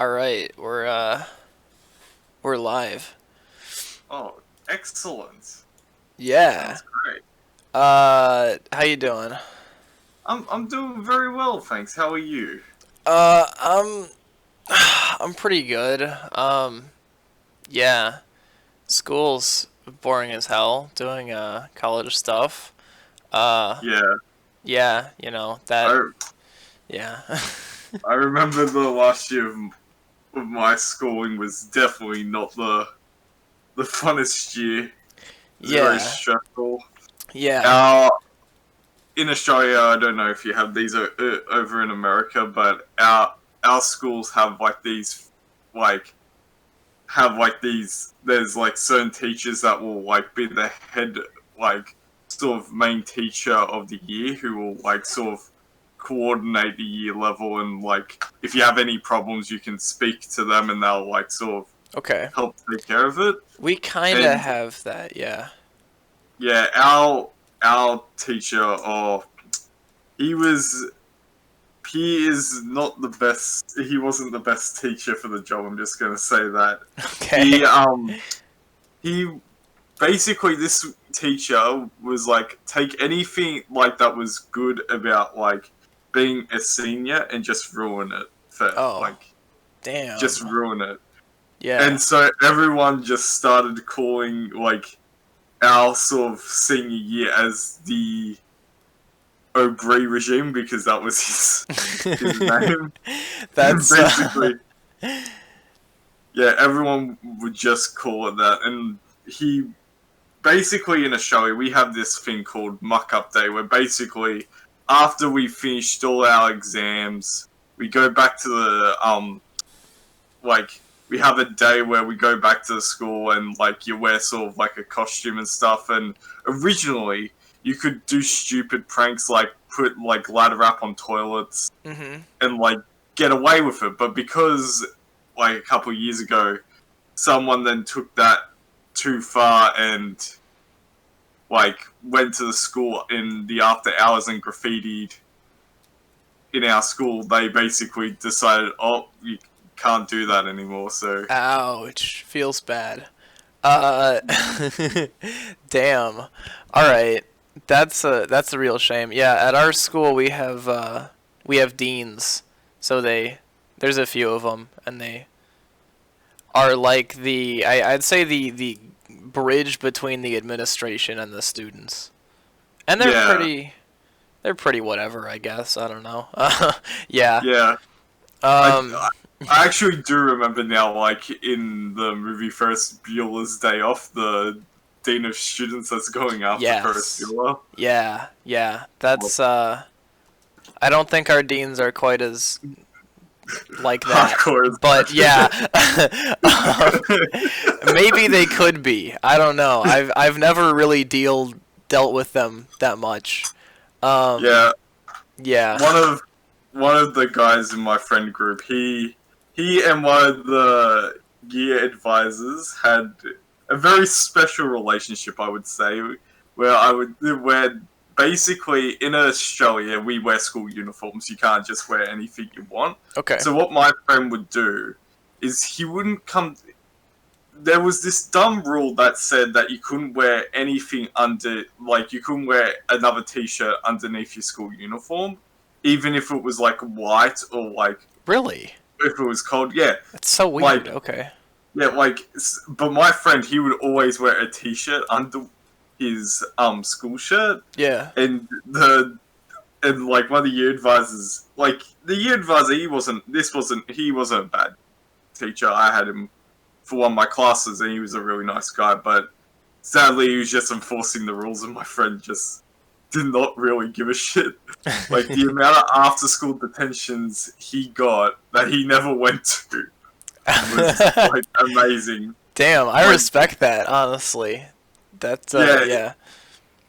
All right, we're live. Oh, excellent. Yeah. Sounds great. How you doing? I'm doing very well, thanks. How are you? Uh, I'm I'm pretty good. Yeah. School's boring as hell. Doing college stuff. Uh, Yeah, yeah, that. I Yeah. I remember the last year of my schooling was definitely not the funnest year. It was very Yeah. stressful. Yeah. Our In Australia, I don't know if you have these over in America, but our schools have like there's like certain teachers that will like be the head, like sort of main teacher of the year, who will like sort of coordinate the year level, and like if you have any problems you can speak to them and they'll like sort of Okay. help take care of it. We kind of And have that. Yeah. yeah, our teacher, he was he is not the best. He wasn't the best teacher for the job. I'm just gonna say that. Okay. He um he basically, this teacher was like, take anything like that was good about like being a senior and just ruin it for Oh, like just damn. ruin it. Yeah. And so everyone just started calling like our sort of senior year as the O'Brien regime, because that was his name. And That's basically, yeah, everyone would just call it that. And he basically, in Australia, we have this thing called muck up day, where basically after we finished all our exams, we go back to the like we have a day where we go back to the school, and like you wear sort of like a costume and stuff. And originally you could do stupid pranks like put like ladder wrap on toilets Mhm. and like get away with it, but because like a couple of years ago someone then took that too far and like went to the school in the after hours and graffitied in our school, they basically decided, oh, you can't do that anymore. So Ouch. Feels bad. Uh, damn. All right. That's a real shame. Yeah, at our school we have deans. So there's a few of them, and they are like I'd say the bridge between the administration and the students. And yeah, they're pretty whatever, I guess. I don't know. Yeah. yeah. I, Um I actually do remember now, like in the movie Ferris Bueller's Day Off, the dean of students that's going after Ferris yes. Bueller. Yeah. Yeah. That's I don't think our deans are quite as like that. Hardcore as But yeah, that. maybe they could be. I don't know. I've never really dealt with them that much. Um, Yeah, yeah. one of the guys in my friend group, he and one of the year advisors had a very special relationship, I would say, where basically in Australia we wear school uniforms. You can't just wear anything you want. Okay. So what my friend would do is he wouldn't come. There was this dumb rule that said that you couldn't wear anything under, like, you couldn't wear another t-shirt underneath your school uniform, even if it was like white or like Really? if it was cold. Yeah, That's so weird. like Okay. yeah, like. But my friend, he would always wear a t-shirt under his school shirt, Yeah. and like one of the year advisors, like the year advisor, he wasn't a bad teacher. I had him for one of my classes, and he was a really nice guy. But sadly, he was just enforcing the rules, and my friend just did not really give a shit. Like the amount of after-school detentions he got that he never went to was like amazing. Damn, I Like, respect that, honestly. That's yeah, yeah.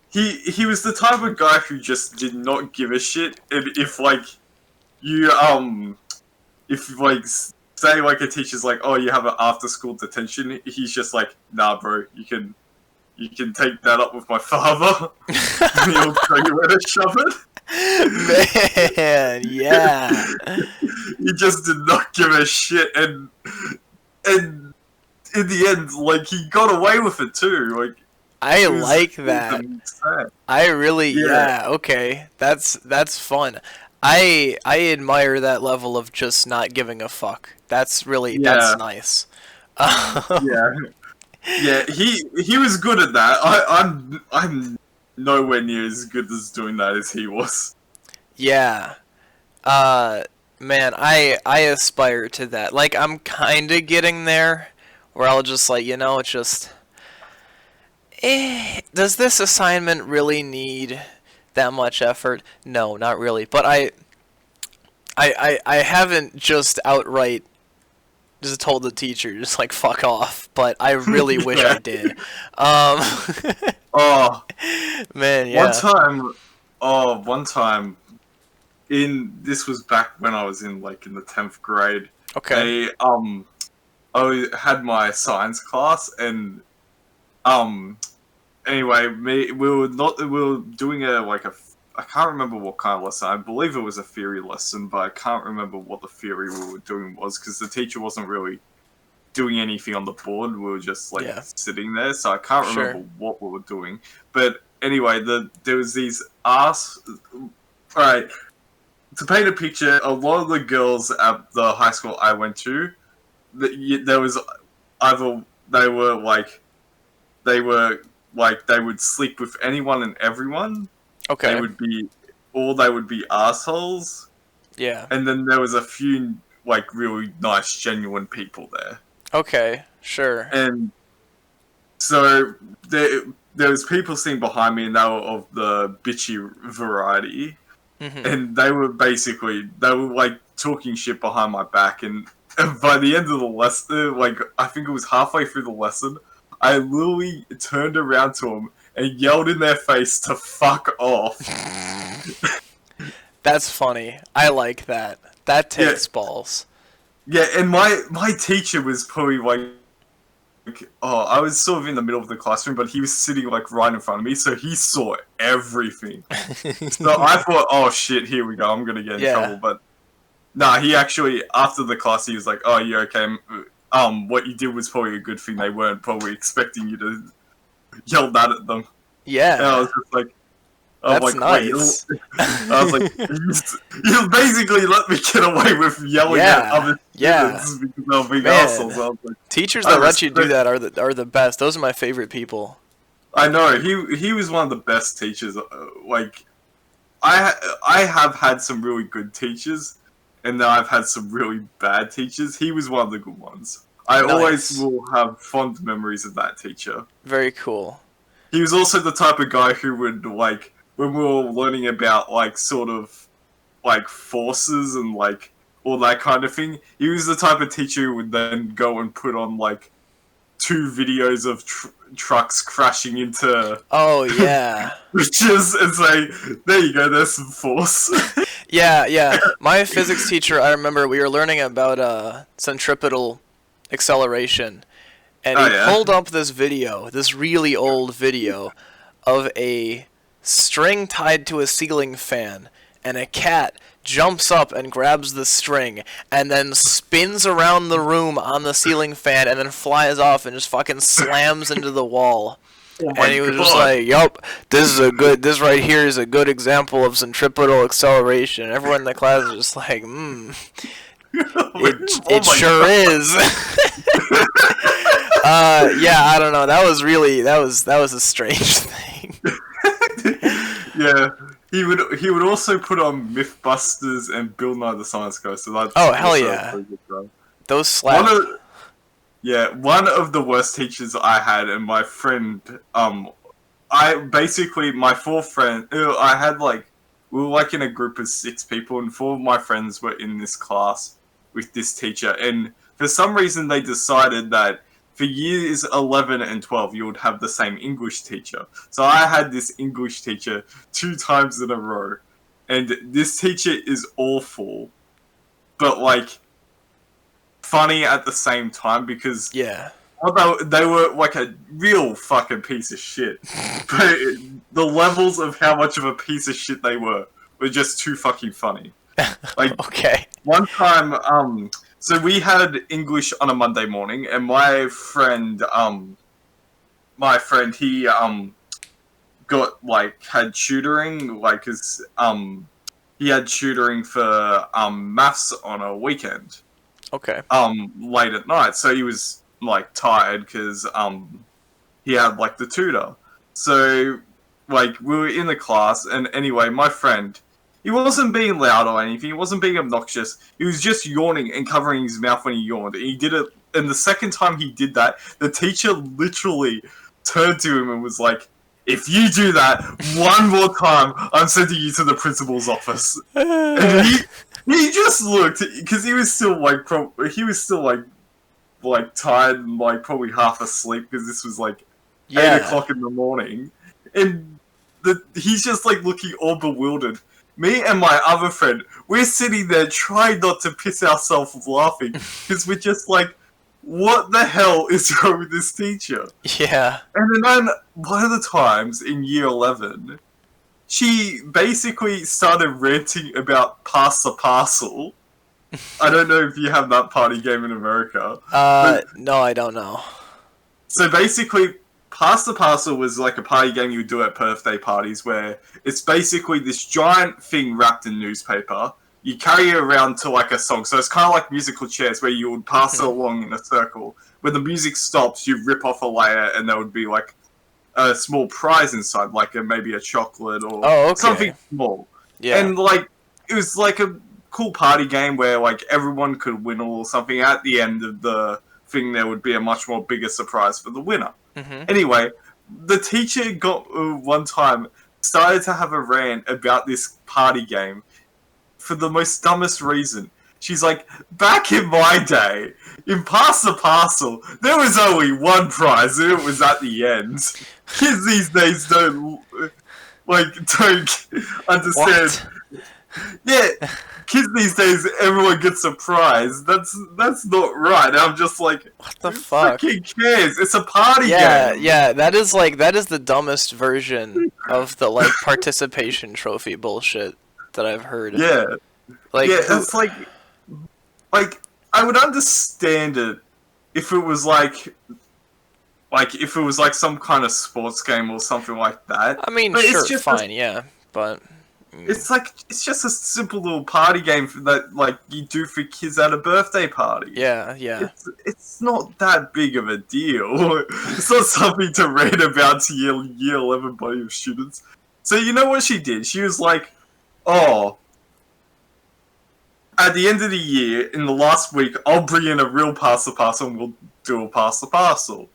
he was the type of guy who just did not give a shit. And if like you if like say like a teacher's like, oh, you have an after-school detention, he's just like, nah, bro, you can take that up with my father. He'll tell you where to shove it. Man, yeah. he just did not give a shit, and in the end, like, he got away with it too. Like, I it was, like it was that. insane. I really, Yeah, yeah, okay. That's fun. I admire that level of just not giving a fuck. That's yeah, nice. yeah, yeah. He was good at that. I'm nowhere near as good as doing that as he was. Yeah. Uh, man, I aspire to that. Like, I'm kind of getting there, where I'll just like, it's just, does this assignment really need that much effort? No, not really. But I haven't just outright just told the teacher just like fuck off. But I really wish Yeah. I did. Um, Oh, man, one yeah. time, one time in this was back when I was in like in the 10th grade. Okay. They I had my science class and um anyway we were doing a like a I can't remember what kind of lesson. I believe it was a theory lesson, but I can't remember what the theory we were doing was because the teacher wasn't really doing anything on the board. We were just like Yeah. sitting there, so I can't Sure. remember what we were doing. But anyway, there was these ass. All right, to paint a picture, a lot of the girls at the high school I went to, there was either they were like they would sleep with anyone and everyone. Okay. They would be assholes, Yeah. and then there was a few like really nice, genuine people there. Okay. Sure. And so there was people sitting behind me, and they were of the bitchy variety, Mhm. and they were like talking shit behind my back. And by the end of the lesson, like I think it was halfway through the lesson, I literally turned around to them and yelled in their face to fuck off. That's funny. I like that. That takes balls. Yeah, and my teacher was probably I was sort of in the middle of the classroom, but he was sitting like right in front of me, so he saw everything. So I thought, oh shit, here we go, I'm gonna get in Yeah. trouble. But nah, he actually after the class he was like, oh, you okay? What you did was probably a good thing. They weren't probably expecting you to yell that at them. Yeah. And I was just like, That's nice. nice. I was like, you basically let me get away with yelling at other students because they're being assholes. I was like, Teachers that let you do that are the best. Those are my favorite people. I know he was one of the best teachers. Like, I have had some really good teachers, and then I've had some really bad teachers. He was one of the good ones. I always will have fond memories of that teacher. Very cool. He was also the type of guy who would like when we were learning about like sort of like forces and like all that kind of thing. He was the type of teacher who would then go and put on like 2 videos of trucks crashing into Oh yeah. bridges and say, "There you go, there's some force." Yeah. My physics teacher, I remember we were learning about centripetal acceleration, and he pulled up this video, this really old video, of a string tied to a ceiling fan, and a cat jumps up and grabs the string, and then spins around the room on the ceiling fan, and then flies off and just fucking slams into the wall. And he was just like, "Yup, this right here is a good example of centripetal acceleration." Everyone in the class is just like, it sure is. Yeah, I don't know. That was a strange thing. Yeah, he would also put on MythBusters and Bill Nye the Science Guy. So that's hell yeah, those slapped. One of the worst teachers I had, and my friend, my 4 friends, I had like, we were like in a group of 6 people, and 4 of my friends were in this class with this teacher, and for some reason they decided that for years 11 and 12 you would have the same English teacher. So I had this English teacher 2 times in a row, and this teacher is awful, but like, funny at the same time because although they were like a real fucking piece of shit, but the levels of how much of a piece of shit they were just too fucking funny. Like Okay. one time, so we had English on a Monday morning, and my friend, he got like had tutoring, like his he had tutoring for maths on a weekend, Okay. late at night, so he was like tired because he had like the tutor. So like we were in the class, and anyway, my friend, he wasn't being loud or anything. He wasn't being obnoxious. He was just yawning and covering his mouth when he yawned. And he did it, and the second time he did that, the teacher literally turned to him and was like, "If you do that one more time, I'm sending you to the principal's office." And he just looked because he was still like he was still like tired and like probably half asleep because this was like eight Yeah. o'clock in the morning, and he's just like looking all bewildered. Me and my other friend, we're sitting there trying not to piss ourselves laughing because we're just like, what the hell is wrong with this teacher? Yeah. And then one of the times in year 11, she basically started ranting about Pass the Parcel. I don't know if you have that party game in America. But No, I don't know. so basically, Pass the Parcel was like a party game you would do at birthday parties where it's basically this giant thing wrapped in newspaper. You carry it around to like a song. So it's kind of like musical chairs where you would pass it along in a circle. When the music stops, you rip off a layer and there would be like a small prize inside, like maybe a chocolate or Oh, okay. something small. Yeah. And like, it was like a cool party game where like everyone could win or something. At the end of the thing, there would be a much more bigger surprise for the winner. Mm-hmm. Anyway, the teacher got one time started to have a rant about this party game for the most dumbest reason. She's like, back in my day, in Pass the Parcel, there was only one prize, and it was at the end. Kids these days don't understand. What? Yeah, kids these days, everyone gets a prize. That's not right. And I'm just like, What the who fuck? freaking cares? It's a party Yeah, game. yeah, that is the dumbest version of the like participation trophy bullshit that I've heard. Yeah, Like yeah. who, It's like I would understand it if it was like if it was like some kind of sports game or something like that. I mean, But sure, it's just fine, yeah, but it's just a simple little party game that like you do for kids at a birthday party. yeah, yeah. It's not that big of a deal. It's not something to read about to year 11 body of students. So you know what she did? She was like, "Oh, at the end of the year, in the last week, I'll bring in a real Pass the Parcel and we'll do a Pass the Parcel."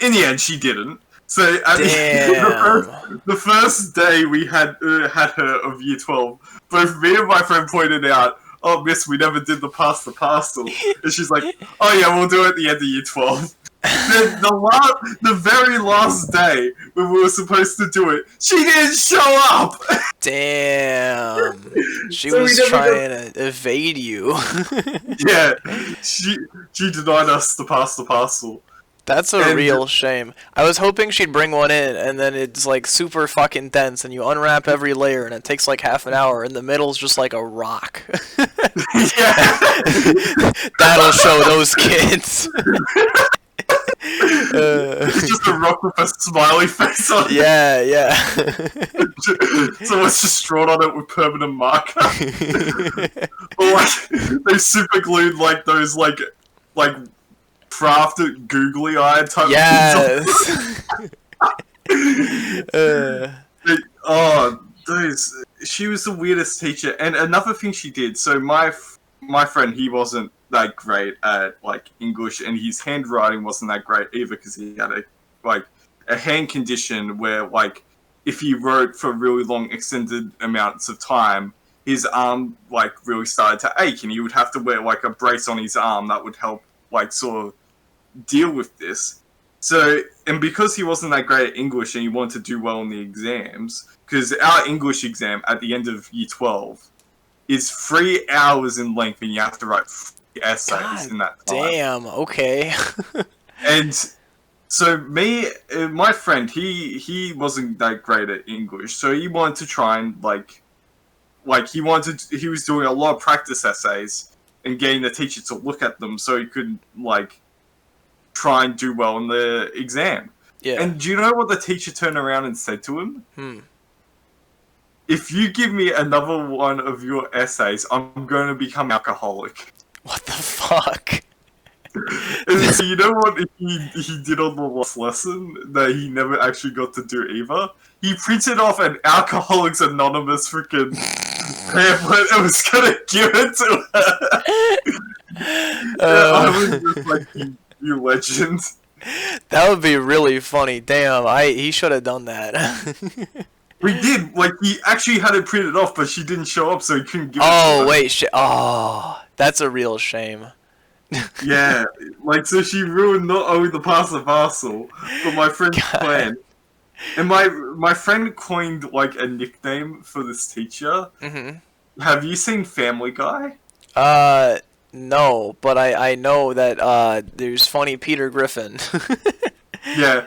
In the end, she didn't. So at the first day we had her of year 12, both me and my friend pointed out, "Oh, miss, we never did the Pass the Parcel." And she's like, "Oh yeah, we'll do it at the end of year 12." Then the very last day when we were supposed to do it, she didn't show up. Damn. She So we was never trying to evade you. Yeah, she denied us the Pass the Parcel. That's a And- real shame. I was hoping she'd bring one in, and then it's like super fucking dense, and you unwrap every layer, and it takes like half an hour, and the middle's just like a rock. Yeah. That'll show those kids. It's just a rock with a smiley face on it. Yeah, yeah. Someone's just drawn on it with permanent marker. Or like they super glued like those like crafted googly eye type Yes. things. Oh, those. She was the weirdest teacher. And another thing she did. So my friend, he wasn't that great at like English, and his handwriting wasn't that great either because he had a hand condition where like if he wrote for really long extended amounts of time, his arm like really started to ache, and he would have to wear like a brace on his arm that would help like sort of deal with this. So, and because he wasn't that great at English and he wanted to do well in the exams, because our English exam at the end of year 12 is 3 hours in length and you have to write 3 essays God in that time. damn, okay. And so my friend, he wasn't that great at English, so he wanted to try and like he was doing a lot of practice essays and getting the teacher to look at them so he could like try and do well in the exam. Yeah. And do you know what the teacher turned around and said to him? If you give me another one of your essays, I'm going to become alcoholic. What the fuck? And so you know what he did on the last lesson that he never actually got to do either? He printed off an Alcoholics Anonymous freaking pamphlet and was going to give it to her. I was just like, you legend. That would be really funny. Damn, he should have done that. We did. Like, he actually had it printed off, but she didn't show up, so he couldn't give it to her. Oh, wait. Oh, that's a real shame. Yeah. Like, so she ruined not only the parcel, but my friend's plan. And my friend coined, like, a nickname for this teacher. Mm-hmm. Have you seen Family Guy? No, but I know that, there's funny Peter Griffin. Yeah.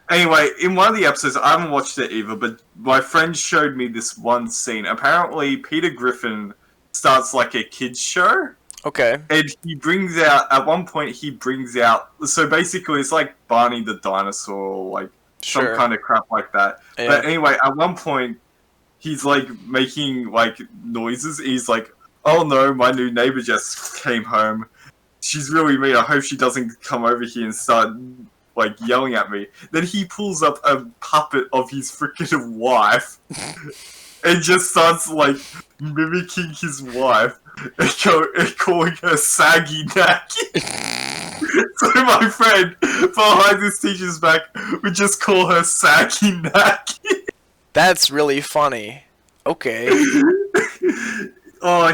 Anyway, in one of the episodes, I haven't watched it either, but my friend showed me this one scene. Apparently, Peter Griffin starts like a kids show. Okay. And he brings out, at one point, so basically it's like Barney the dinosaur, or like some kind of crap like that. Yeah. But anyway, at one point, he's like making like noises. He's like, oh no, my new neighbor just came home. She's really mean. I hope she doesn't come over here and start like yelling at me. Then he pulls up a puppet of his freaking wife and just starts like mimicking his wife and calling her saggy nacky. So my friend behind this teacher's back would just call her saggy nacky. That's really funny. Okay. Oh,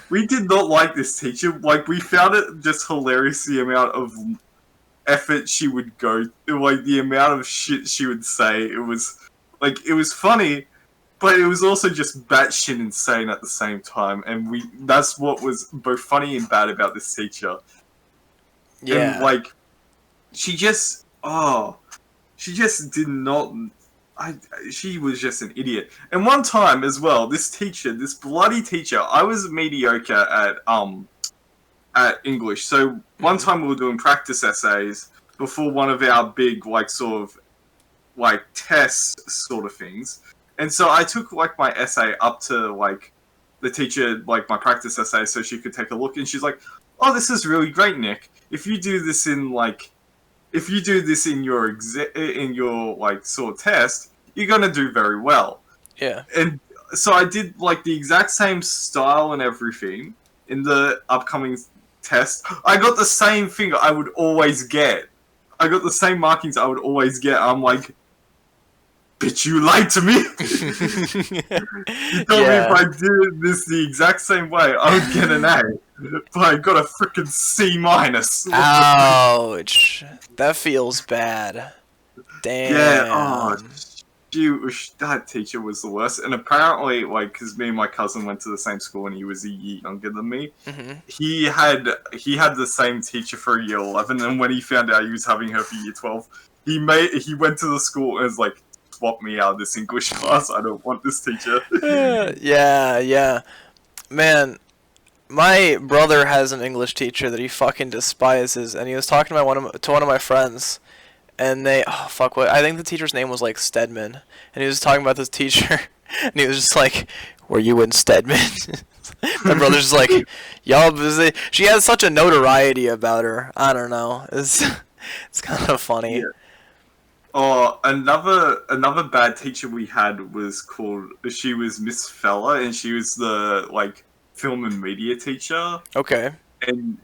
we did not like this teacher. Like, we found it just hilarious, the amount of effort she would go, like the amount of shit she would say. It was funny, but it was also just batshit insane at the same time. And that's what was both funny and bad about this teacher. Yeah. And like, she just did not. She was just an idiot. And one time as well, this bloody teacher, I was mediocre at English. So one time we were doing practice essays before one of our big, like, sort of, like, tests sort of things. And so I took, like, my essay up to, like, the teacher, like, my practice essay so she could take a look. And she's like, oh, this is really great, Nick. If you do this in your like, sort of test, you're gonna do very well. Yeah. And so I did, like, the exact same style and everything in the upcoming test. I got the same thing I would always get. I got the same markings I would always get. I'm like, bitch, you lied to me. You told me if I did this the exact same way, I would get an A. But I got a freaking C-. Ouch. That feels bad. Damn. Yeah, that teacher was the worst. And apparently, like, because me and my cousin went to the same school and he was a year younger than me, he had the same teacher for year 11, and when he found out he was having her for year 12, he went to the school and was like, swap me out of this English class, I don't want this teacher. Yeah. Man, my brother has an English teacher that he fucking despises, and he was talking to one of my friends, and I think the teacher's name was like Stedman, and he was talking about this teacher, and he was just like, were you in Stedman? My brother's just like, y'all, she has such a notoriety about her. I don't know. It's kind of funny. Yeah. Oh, another bad teacher we had she was Miss Fella, and she was the, like, film and media teacher. Okay. And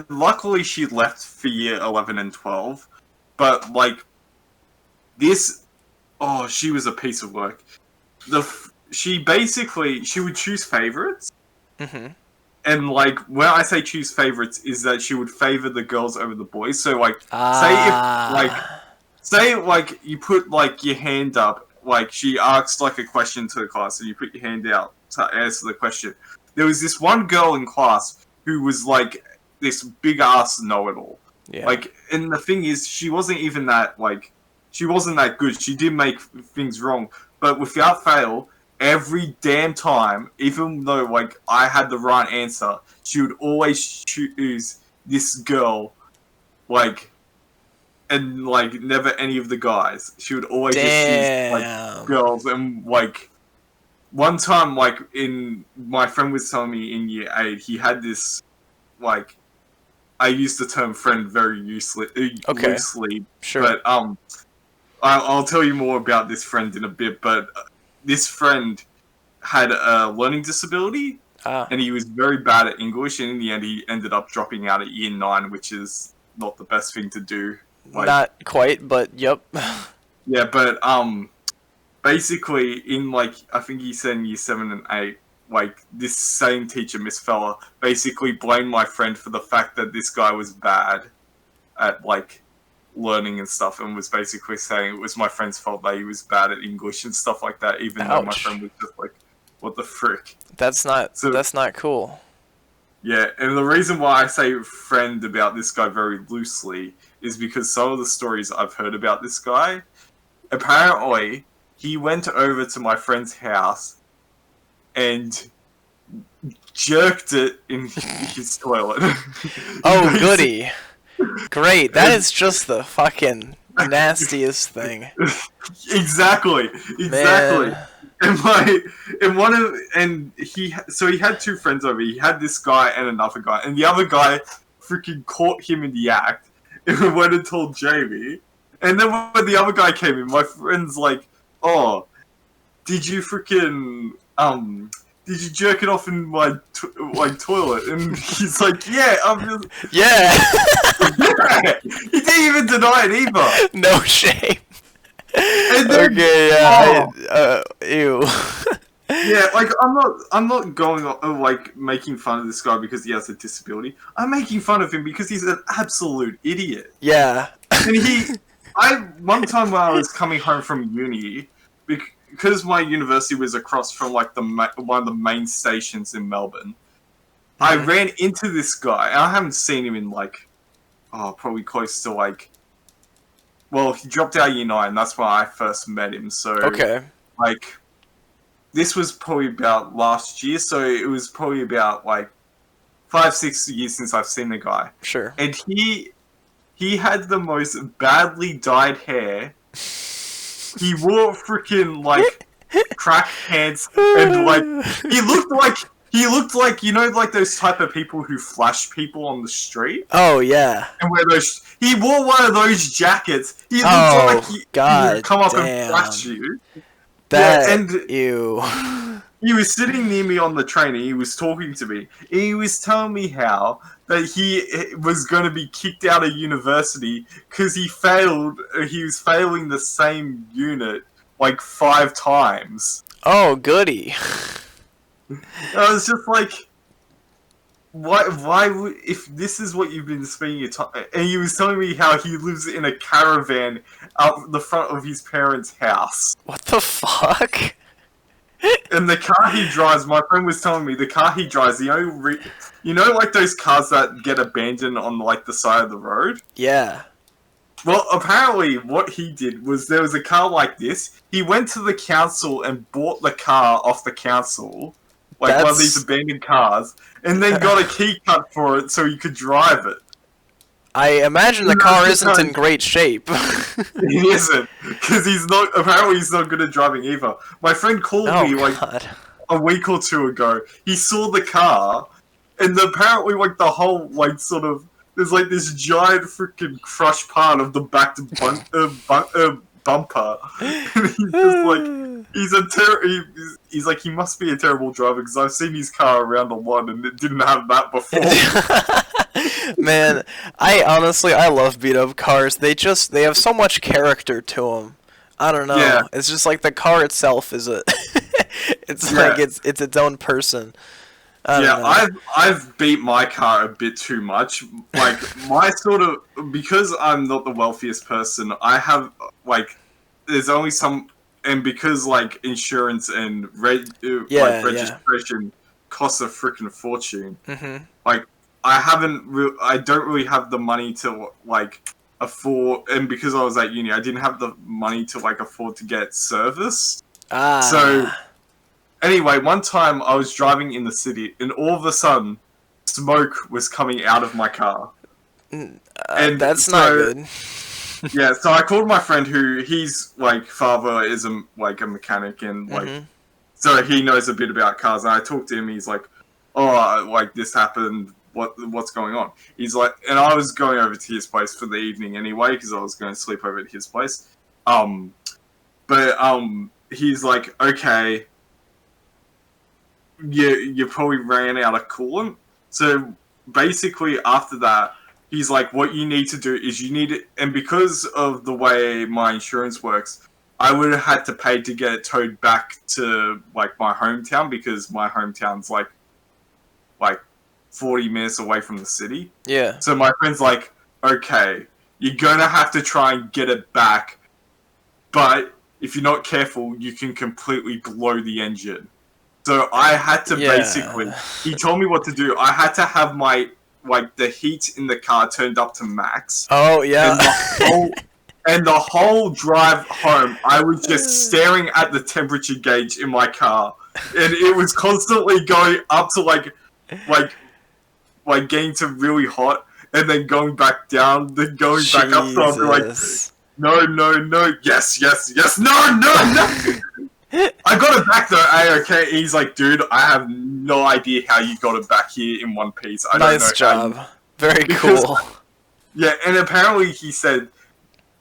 luckily she left for year 11 and 12, but, like, she was a piece of work. She would choose favorites. Mm-hmm. And, like, when I say choose favorites, is that she would favor the girls over the boys. So, like, say, you put, like, your hand up, like, she asked, like, a question to the class, and you put your hand out to answer the question. There was this one girl in class who was, like, this big-ass know-it-all. Yeah. Like, and the thing is, she wasn't even that, like, she wasn't that good. She did make things wrong. But without fail, every damn time, even though like I had the right answer, she would always choose this girl, like, and like never any of the guys. She would always just choose like Damn. girls, and like one time, like in my friend was telling me in year 8, he had this like I use the term friend very Okay. loosely, Sure. but I'll tell you more about this friend in a bit. But this friend had a learning disability, Ah. and he was very bad at English. And in the end, he ended up dropping out at year 9, which is not the best thing to do. Like, Not quite, but yep. yeah, but basically, in like I think he said in year 7 and 8, like this same teacher, Miss Fella, basically blamed my friend for the fact that this guy was bad at like learning and stuff, and was basically saying it was my friend's fault that he was bad at English and stuff like that, even though my Ouch. friend was just like, what the frick? That's not So that's not cool. yeah, and the reason why I say friend about this guy very loosely is because some of the stories I've heard about this guy, apparently he went over to my friend's house and jerked it in his toilet. Oh, goody. Great. That is just the fucking nastiest thing. Exactly. Man. He had two friends over. He had this guy and another guy, and the other guy freaking caught him in the act and went and told Jamie. And then when the other guy came in, my friend's like, "Oh, did you freaking did you jerk it off in my toilet?" And he's like, "Yeah, I'm just." Yeah. He didn't even deny it either. No shame. And then, Okay, yeah. Ew. yeah, like I'm not going like making fun of this guy because he has a disability. I'm making fun of him because he's an absolute idiot. Yeah. And one time when I was coming home from uni, because my university was across from like one of the main stations in Melbourne, I ran into this guy, and I haven't seen him in like, probably close to like, well, he dropped out year 9. That's when I first met him. So Okay. like, this was probably about last year, so it was probably about like 5-6 years since I've seen the guy. Sure. And he had the most badly dyed hair. He wore freaking like crack pants, and like he looked like you know, like those type of people who flash people on the street Oh yeah. and wear those. He wore one of those jackets. He looked Oh, like he God would come up damn. and flash you. That. Yeah, and Ew. he was sitting near me on the train, and he was talking to me. He was telling me how that he was going to be kicked out of university because he was failing the same unit like 5 times. Oh, goody. I was just like, why would, if this is what you've been spending your time, and he was telling me how he lives in a caravan out the front of his parents' house. What the fuck? And the car he drives, my friend was telling me, the car he drives, you know, like those cars that get abandoned on like the side of the road? Yeah. Well, apparently what he did was there was a car like this. He went to the council and bought the car off the council, like one of these abandoned cars, and then got a key cut for it so he could drive it. I imagine the car isn't in great shape. He isn't, because apparently he's not good at driving either. My friend called me like a week or 2 ago. He saw the car, and apparently like the whole like sort of, there's like this giant freaking crushed part of the back bumper. And he's just like, he's like, he must be a terrible driver because I've seen his car around a lot and it didn't have that before. Man, I love beat up cars. They have so much character to them. I don't know. Yeah. It's just like the car itself is like it's its own person. I've beat my car a bit too much. Like my sort of, because I'm not the wealthiest person, I have like, there's only some, and because like insurance and registration costs a freaking fortune. Mm-hmm. Like I don't really have the money to like afford, and because I was at uni, I didn't have the money to like afford to get service. Ah. So Anyway, one time I was driving in the city, and all of a sudden, smoke was coming out of my car. And That's not good. Yeah, so I called my friend he's like father is a mechanic, and like so he knows a bit about cars. And I talked to him. He's like, "Oh, like this happened. What's going on?" He's like, and I was going over to his place for the evening anyway because I was going to sleep over at his place. But he's like, "Okay, you probably ran out of coolant." So basically, after that, he's like, "What you need to do is you need it," and because of the way my insurance works, I would have had to pay to get it towed back to like my hometown because my hometown's like 40 minutes away from the city. Yeah. So my friend's like, "Okay, you're gonna have to try and get it back, but if you're not careful, you can completely blow the engine." So I had to basically, he told me what to do. I had to have my, like, the heat in the car turned up to max. Oh, yeah. And the whole drive home, I was just staring at the temperature gauge in my car. And it was constantly going up to, like getting to really hot, and then going back down, then going back up. So I'll be like, no, yes, no. I got it back though, okay. He's like, "Dude, I have no idea how you got it back here in one piece. I don't know." Nice job. Very cool. Yeah, and apparently he said,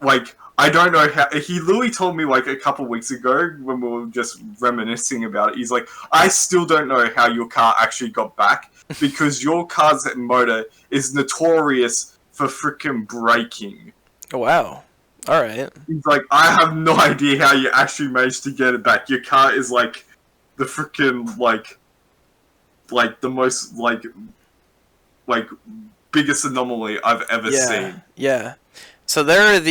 like, I don't know how. He literally told me like a couple weeks ago when we were just reminiscing about it. He's like, "I still don't know how your car actually got back because your car's motor is notorious for freaking braking." Oh, wow. All right. He's like, "I have no idea how you actually managed to get it back. Your car is like the freaking like the most like biggest anomaly I've ever seen." Yeah. So there are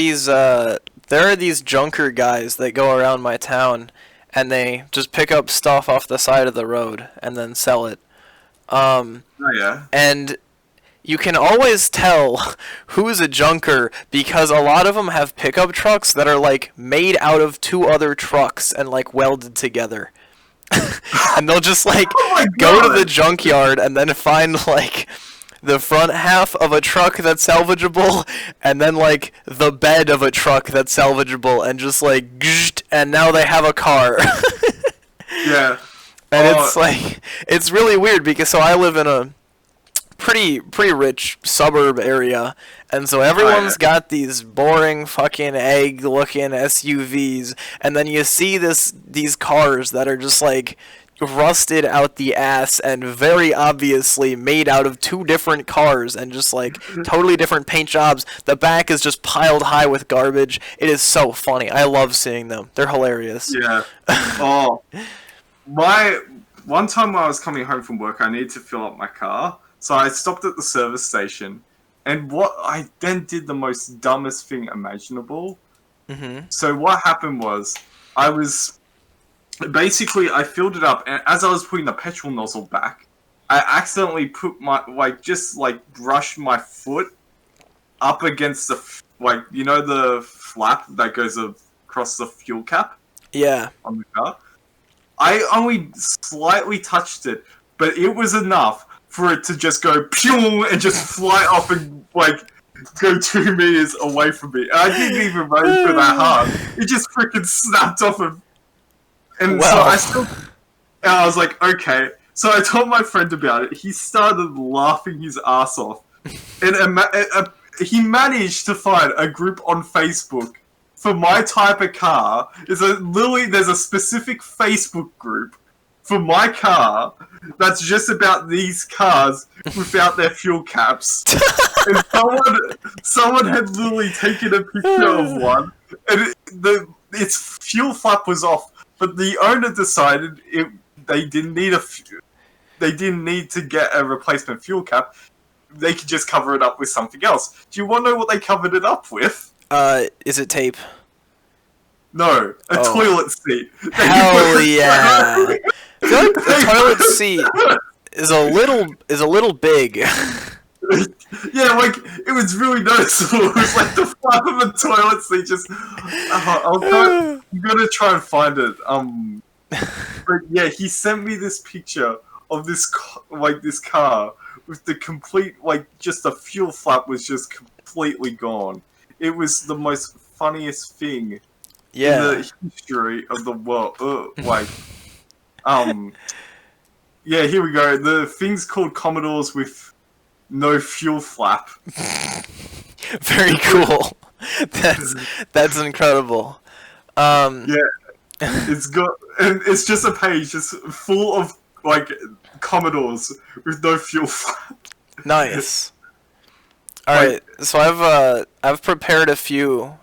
these junker guys that go around my town, and they just pick up stuff off the side of the road and then sell it. Oh yeah. And you can always tell who's a junker because a lot of them have pickup trucks that are like made out of two other trucks and like welded together. And they'll just like go to the junkyard and then find like the front half of a truck that's salvageable and then like the bed of a truck that's salvageable and just like and now they have a car. Yeah. And it's like it's really weird because so I live in a pretty rich suburb area, and so everyone's got these boring fucking egg looking SUVs, and then you see these cars that are just like rusted out the ass and very obviously made out of two different cars and just like totally different paint jobs. The back is just piled high with garbage. It is so funny. I love seeing them. They're hilarious. Yeah. One time when I was coming home from work, I needed to fill up my car. So I stopped at the service station, and what I then did the most dumbest thing imaginable. So what happened was, I filled it up, and as I was putting the petrol nozzle back, I accidentally put my, brushed my foot up against the, the flap that goes across the fuel cap? Yeah. On the car. I only slightly touched it, but it was enough for it to just go pew and just fly off and go 2 meters away from me. And I didn't even run for that hard. It just freaking snapped off and so I was like, okay. So I told my friend about it. He started laughing his ass off, and he managed to find a group on Facebook for my type of car. There's a specific Facebook group for my car that's just about these cars without their fuel caps. And someone had literally taken a picture of one, and its fuel flap was off, but the owner decided they didn't need to get a replacement fuel cap. They could just cover it up with something else. Do you want to know what they covered it up with? Is it tape? No, a toilet seat. Hell yeah! I feel like the toilet seat is a little big. Yeah, it was really noticeable. It was like the flap of a toilet seat. Just, I'm gonna try and find it. But yeah, he sent me this picture of this car with the complete, like, just the fuel flap was just completely gone. It was the most funniest thing in Yeah. the history of the world. Um, yeah, here we go. The thing's called Commodores with no fuel flap. Very cool. That's that's incredible. Um, Yeah, and it's just a page just full of like Commodores with no fuel flap. nice. All Like, right, so I've prepared a few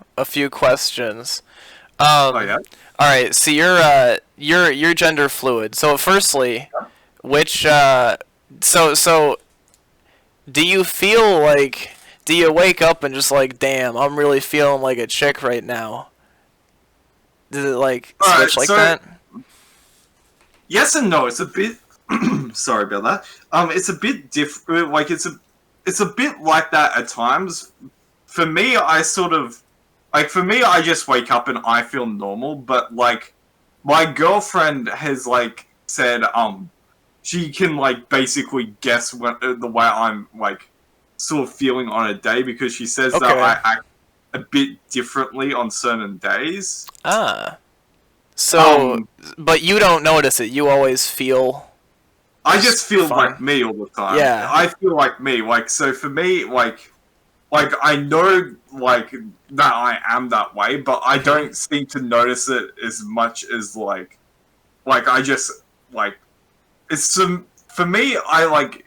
questions. oh yeah. All right, so you're gender fluid. So firstly, which so do you feel like, do you wake up and just like, damn, I'm really feeling like a chick right now? Does it like All right, switch like so that? yes and no. It's a bit. Sorry about that. It's a bit different. Like it's a bit like that at times. For me, I sort of like. For me, I just wake up and I feel normal. But like, my girlfriend has like said, she can like basically guess what the way I'm like sort of feeling on a day because she says that Okay. I act a bit differently on certain days. Ah. So, Um, but you don't notice it. You always feel I just just feel fine. like me all the time. Yeah. I feel like me. Like so for me, like I know like that I am that way, but I Mhm. don't seem to notice it as much as like I just like it's some for me. I like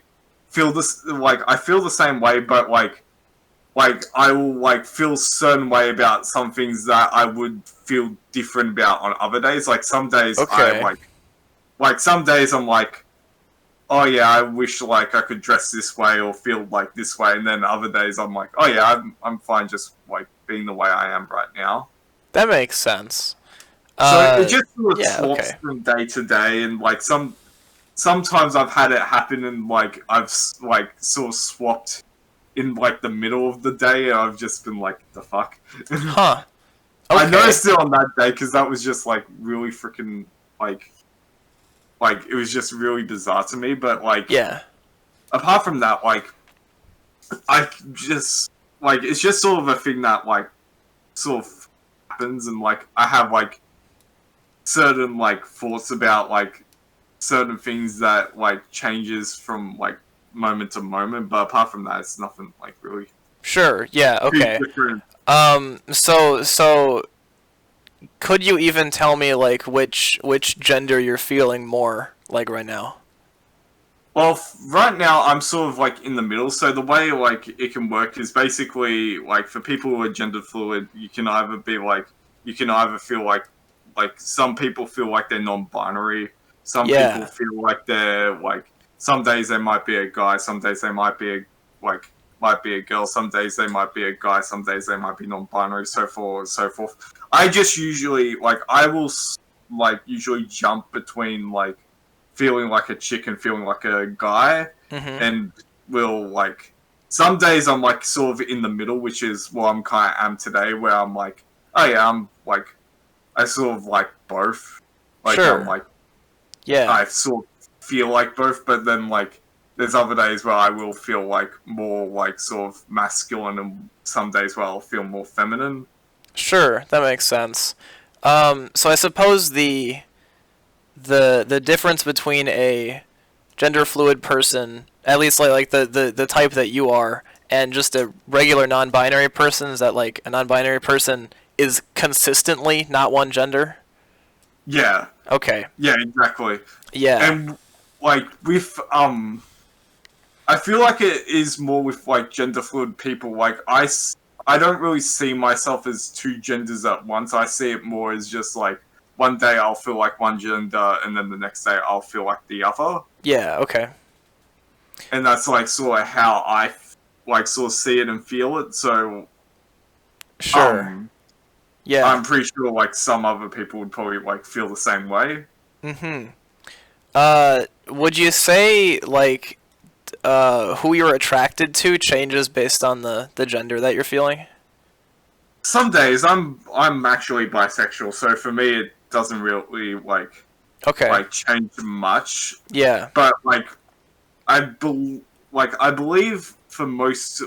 feel this like I feel the same way, but like I will like feel certain way about some things that I would feel different about on other days. Like some days I Okay. like some days I'm like, oh yeah, I wish like I could dress this way or feel like this way, and then other days I'm like, oh yeah, I'm fine just like being the way I am right now. That makes sense. So it just sort of Yeah, swaps okay. from day to day, and like sometimes I've had it happen, and like like sort of swapped in like the middle of the day, and I've just been like, the fuck. Huh. I Okay. noticed it on that day because that was just like really freaking like it was just really bizarre to me. But like Yeah. apart from that, like I just like it's just sort of a thing that like sort of happens, and like I have like certain like thoughts about like certain things that like changes from like moment to moment. But apart from that, it's nothing like really Sure. Yeah, too okay. different. So could you even tell me like which gender you're feeling more like right now? Well, right now I'm sort of like in the middle. So the way like it can work is basically like for people who are gender fluid, you can either be like you can either feel like some people feel like they're non-binary. Some people Yeah. feel like they're like some days they might be a guy, some days they might be like might be a girl, some days they might be a guy, some days they might be non-binary, so forth and so forth. I just usually like I will like usually jump between like feeling like a chick and feeling like a guy, Mhm. and will like some days I'm like sort of in the middle, which is what I'm kind of am today, where I'm like, oh yeah, I'm like I sort of like both, like I'm Sure. like Yeah. I sort of feel like both, but then like there's other days where I will feel like more like sort of masculine, and some days where I'll feel more feminine. Sure. That makes sense. So I suppose the difference between a gender fluid person, at least like the type that you are, and just a regular non-binary person is that like a non-binary person is consistently not one gender. Yeah, Okay. yeah, exactly. Yeah. And like with I feel like it is more with like gender fluid people. Like I don't really see myself as two genders at once. I see it more as just like one day I'll feel like one gender, and then the next day I'll feel like the other. Yeah. Okay. And that's like sort of how I like sort of see it and feel it. So Sure. um, Yeah. I'm pretty sure like some other people would probably like feel the same way. Mhm. Would you say like who you're attracted to changes based on the gender that you're feeling? Some days I'm actually bisexual, so for me it doesn't really like Okay. like change much. Yeah. But like I believe for most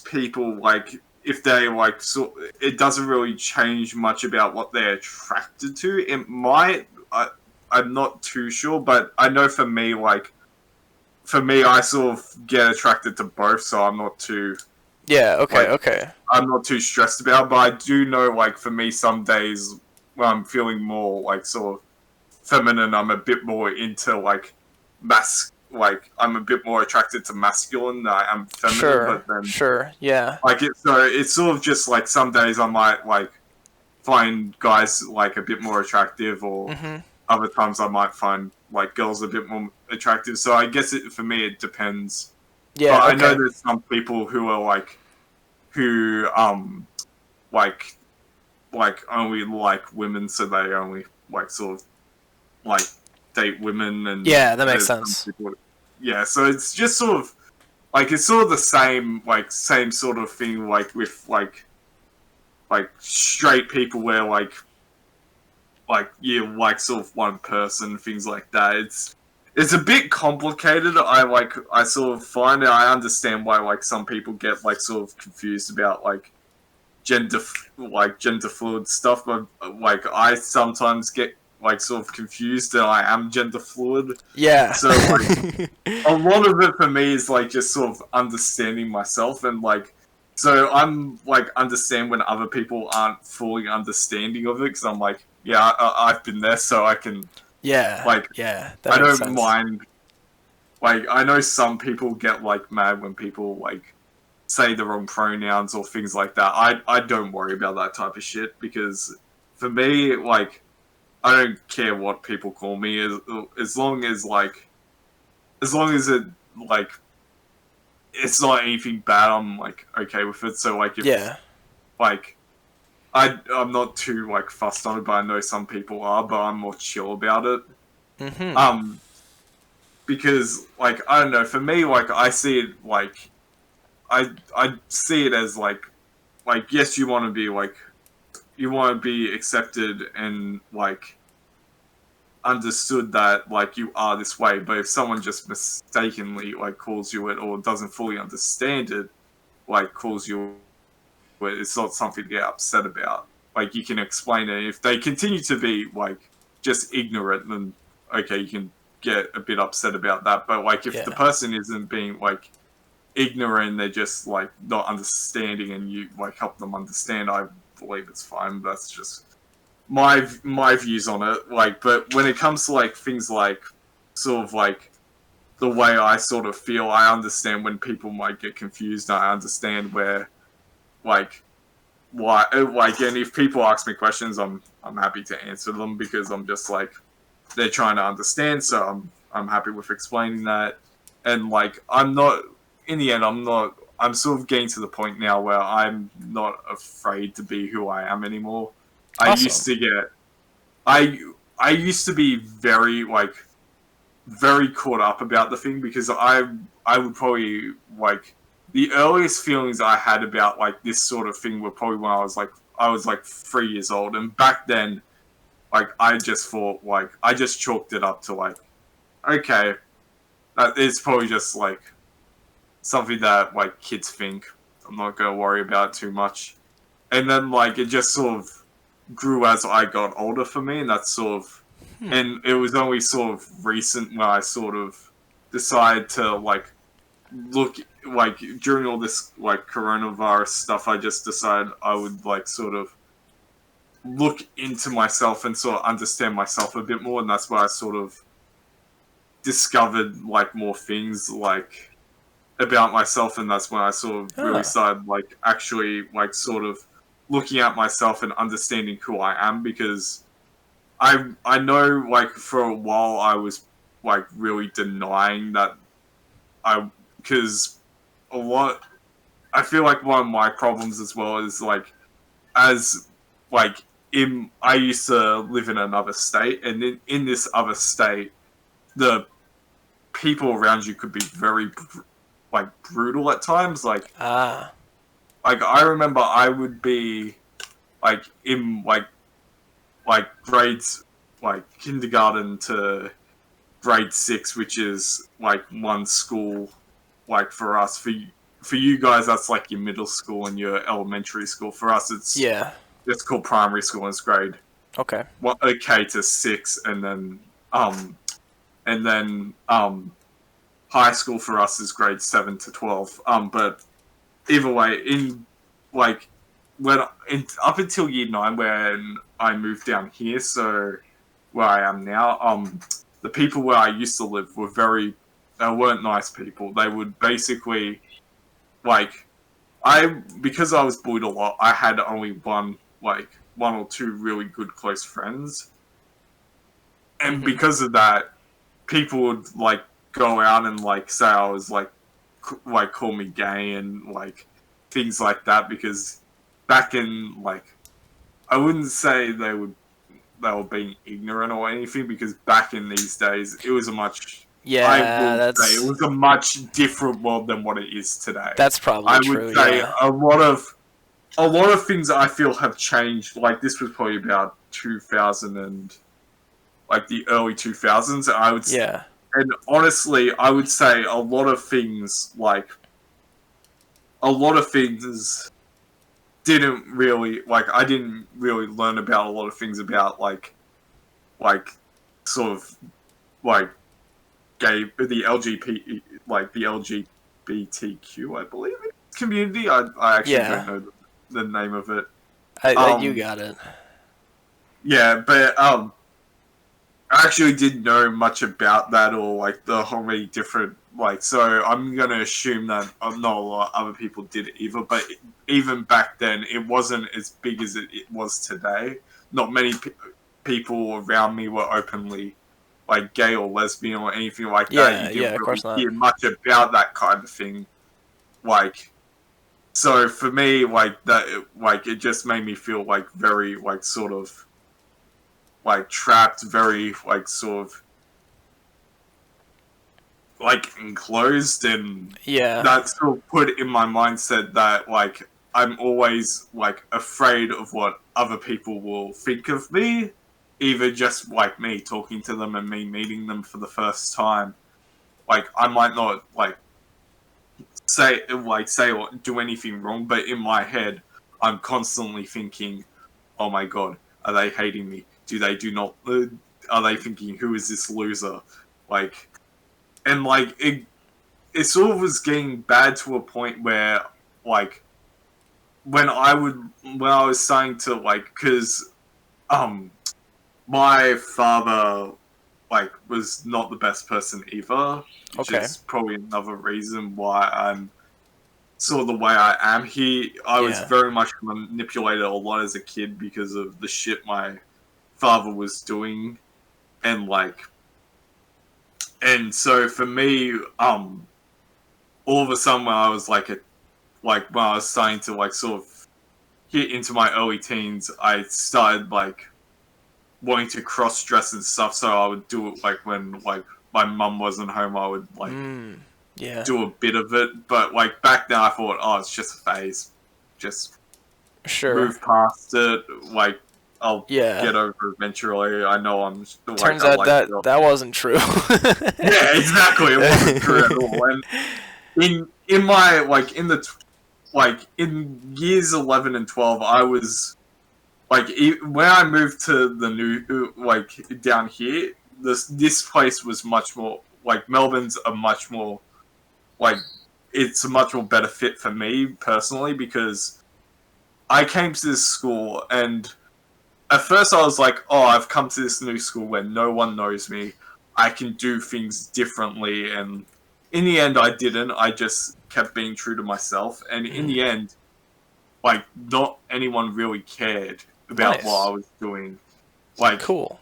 people, like if they like so it doesn't really change much about what they're attracted to. It might. I'm not too sure, but I know for me, I sort of get attracted to both, so Yeah. Okay. like Okay. I'm not too stressed about it. But I do know, like for me, some days when I'm feeling more like sort of feminine, I'm a bit more into like I'm a bit more attracted to masculine than I am feminine. Sure. But then Sure. Yeah. it's sort of just like some days I might like find guys like a bit more attractive, or Mhm. other times I might find like girls a bit more attractive. So I guess for me it depends. But Yeah. I know Okay. there's some people who are like who like only like women, so they only like sort of like date women, and Yeah, that makes there's some sense. people. Yeah, so it's just sort of like it's sort of the same sort of thing like with like straight people where like you like sort of one person, things like that. It's a bit complicated. I sort of find it. I understand why like some people get like sort of confused about like gender fluid stuff, but like I sometimes get like sort of confused that I am gender fluid. Yeah. So like a lot of it for me is like just sort of understanding myself, and like so I'm like understand when other people aren't fully understanding of it, because I'm like, yeah, I've been there, so I can Yeah. like Yeah. That I makes don't sense. mind. Like I know some people get like mad when people like say the wrong pronouns or things like that. I don't worry about that type of shit, because for me, like I don't care what people call me, as long as as long as like it's not anything bad, I'm like okay with it. So like if Yeah. like I'm not too like fussed on it, but I know some people are, but I'm more chill about it. Mhm. Um, because like I don't know, for me, like I see it like I see it as like yes, you want to be like you want to be accepted and like understood that like you are this way, but if someone just mistakenly like calls you it or doesn't fully understand it, like calls you it, it's not something to get upset about. Like you can explain it. If they continue to be like just ignorant, then okay, you can get a bit upset about that. But like if the Yeah. person isn't being like ignorant, they're just like not understanding, and you like help them understand, I believe it's fine. That's just my views on it. Like, but when it comes to like things like sort of like the way I sort of feel, I understand when people might get confused. I understand where like why like, and if people ask me questions, I'm happy to answer them, because I'm just like they're trying to understand, so I'm happy with explaining that. And like I'm not in the end, I'm sort of getting to the point now where I'm not afraid to be who I am anymore. I used Awesome. to get I I used to be very caught up about the thing, because I would probably like the earliest feelings I had about like this sort of thing were probably when I was like 3 years old, and back then like I just thought like I just chalked it up to like okay, it's probably just like something that like kids think. I'm not gonna worry about it too much. And then like it just sort of grew as I got older for me, and that's sort of Hmm. and it was only sort of recent when I sort of decided to like look like during all this like coronavirus stuff, I just decided I would like sort of look into myself and sort of understand myself a bit more, and that's why I sort of discovered like more things like about myself, and that's when I sort of really Ah. started like actually like sort of looking at myself and understanding who I am, because I know like for a while I was like really denying that I because a lot I feel like one of my problems as well is like as like in I used to live in another state, and in this other state the people around you could be very like brutal at times. Ah. Like I remember I would be like in like grades. like kindergarten to grade 6, which is like one school. Like for us, for you guys, that's like your middle school and your elementary school. For us, Yeah. it's called primary school. And it's grade Okay. K to 6, and then high school for us is grade 7 to 12. But either way, in like up until year 9, when I moved down here, so where I am now, the people where I used to live they weren't nice people. They would basically like because I was bullied a lot. I had only one or two really good close friends, and Mhm. because of that, people would like go out and like say I was like call me gay and like things like that, because back in like I wouldn't say they were being ignorant or anything, because back in these days it was I Yeah, will say it that's was a much different world than what it is today. that's probably I would true. say Yeah. a lot of things I feel have changed. Like this was probably about 2000 and like the early 2000s. Yeah. And honestly, I would say a lot of things didn't really like. I didn't really learn about a lot of things about like sort of like the LGBT the LGBTQ, I believe it, community. I actually don't Yeah. know the name of it. You Um, got it. yeah, but I actually didn't know much about that, or like the whole many different so I'm gonna assume that not a lot of other people did it either. But even back then, it wasn't as big as it was today. Not many people around me were openly like gay or lesbian or anything like that. You Yeah. didn't Yeah. Of really course not. hear much about that kind of thing. Like, so for me, it just made me feel like very sort of trapped, very sort of enclosed, and Yeah. that sort of put in my mindset that I'm always afraid of what other people will think of me, either just me talking to them and me meeting them for the first time. I might not say or do anything wrong, but in my head I'm constantly thinking, oh my god, are they hating me? Do not are they thinking, who is this loser? like and it sort of was getting bad to a point where like when I was starting to because um my father was not the best person either, which Okay. is probably another reason why I'm sort of the way I am. I was Yeah. very much manipulated a lot as a kid because of the shit my father was doing, and so for me, all of a sudden when I was when I was starting to sort of hit into my early teens, I started wanting to cross dress and stuff. So I would do it when my mum wasn't home. I would Yeah. do a bit of it, but back then I thought, oh, it's just a phase, just Sure. move past it. I'll Yeah. get over it eventually. I know Turns I out like that girls. that wasn't true. Yeah, exactly. It wasn't true at all. And in my in years 11 and 12, I was when I moved to the new down here. This place was much more Melbourne's a much more like it's a much more better fit for me personally, because I came to this school, and at first I was like, oh, I've come to this new school where no one knows me. I can do things differently, and in the end I didn't. I just kept being true to myself, and in Mhm. the end, not anyone really cared about what Nice. I was doing. Like Cool.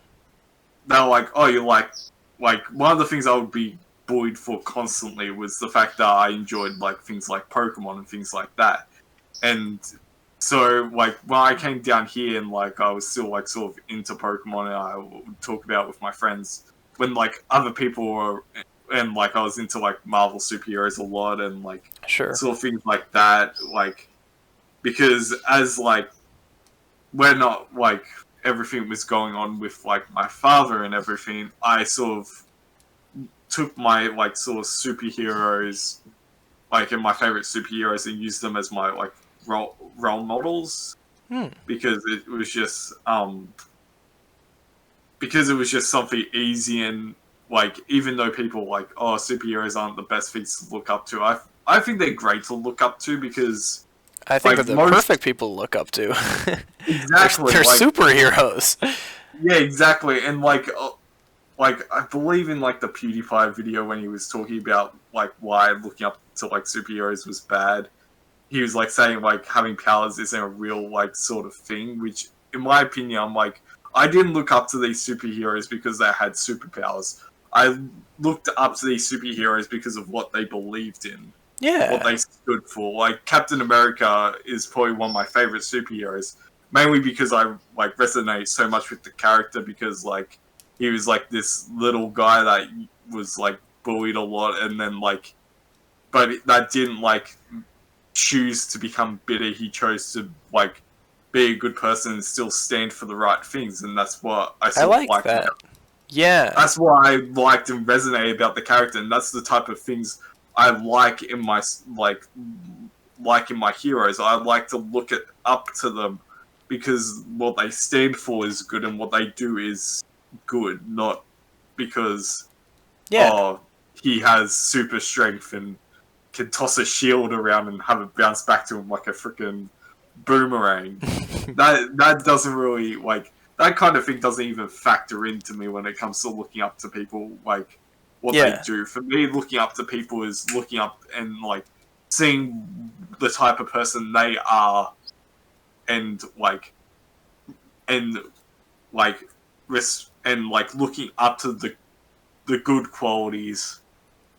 they were like, oh, you one of the things I would be bullied for constantly was the fact that I enjoyed things like Pokemon and things like that. And so when I came down here and I was still sort of into Pokemon, and I would talk about it with my friends, when other people were, and I was into Marvel superheroes a lot, and Sure. sort of things like that, because as we're not everything was going on with like my father and everything, I sort of took my like sort of superheroes, like in my favorite superheroes, and used them as my like role models Hmm. because it was just something easy. And like, even though people like, oh, superheroes aren't the best things to look up to, I think they're great to look up to because I think they're like the most perfect people to look up to. exactly They're like superheroes. yeah, exactly. And like I believe in like the PewDiePie video when he was talking about like why looking up to like superheroes was bad. He was like saying like having powers isn't a real like sort of thing, which in my opinion, I'm like, I didn't look up to these superheroes because they had superpowers. I looked up to these superheroes because of what they believed in, what Yeah. they stood for. Like Captain America is probably one of my favorite superheroes, mainly because I like resonate so much with the character because like he was like this little guy that was like bullied a lot, and then like, but that didn't like choose to become bitter. He chose to like be a good person and still stand for the right things, and that's what I I sort of like liked that. about. Yeah. That's what I liked and resonated about the character, and that's the type of things I like in my heroes. I like to look up to them because what they stand for is good and what they do is good, not because Yeah. oh he has super strength and can toss a shield around and have it bounce back to him like a freaking boomerang. That doesn't really like that kind of thing doesn't even factor into me when it comes to looking up to people like what they Yeah. do. For me, looking up to people is looking up and like seeing the type of person they are and and like and like looking up to the good qualities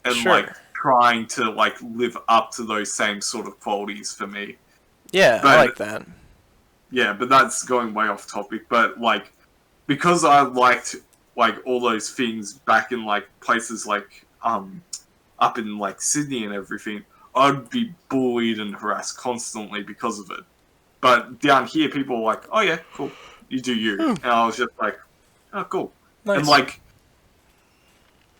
and like Sure. trying to like live up to those same sort of qualities for me. Yeah, I But like that. yeah, but that's going way off topic. But like because I liked like all those things back in like places like up in like Sydney and everything, I'd be bullied and harassed constantly because of it. But down here, people were like, "Oh yeah, cool, you do you," Hmm. and I was just like, "Oh cool," and Nice. like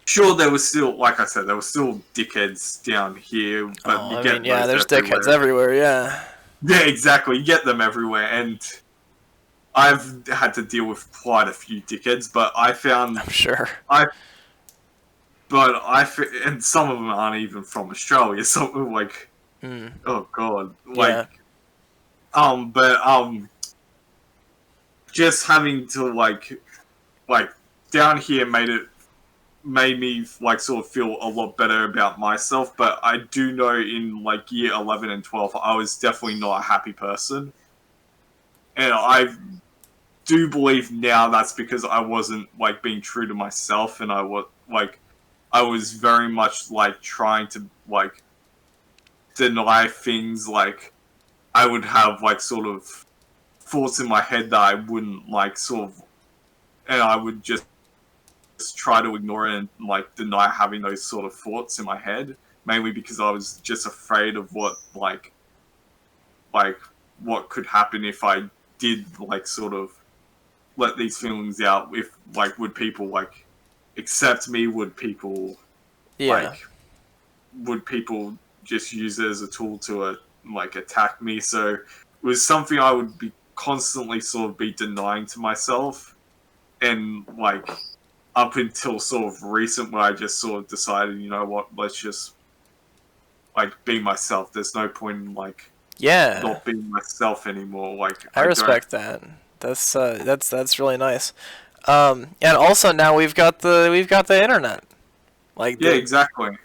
sure, there was still, like I said, there were still dickheads down here, but Oh, you I mean, get yeah, those there's dickheads everywhere. everywhere, yeah. Yeah, exactly. You get them everywhere, and I've had to deal with quite a few dickheads. But I found I'm sure. I, and some of them aren't even from Australia. Some of them like, Mm. oh god, like, Yeah. but just having to like down here made me like sort of feel a lot better about myself. But I do know in like year 11 and 12, I was definitely not a happy person, and I do believe now that's because I wasn't like being true to myself, and I was very much like trying to like deny things. Like I would have like sort of thoughts in my head that I wouldn't like sort of, and I would just try to ignore it and like deny having those sort of thoughts in my head, mainly because I was just afraid of what like what could happen if I did like sort of let these feelings out. If like would people like accept me? Yeah. Like would people just use it as a tool to like attack me? So it was something I would be constantly sort of be denying to myself, and like up until sort of recent where I just sort of decided, you know what, let's just like be myself. There's no point in like Yeah. not being myself anymore. Like I I don't. respect that. That's really nice. And also now we've got the internet. Like Yeah, the exactly.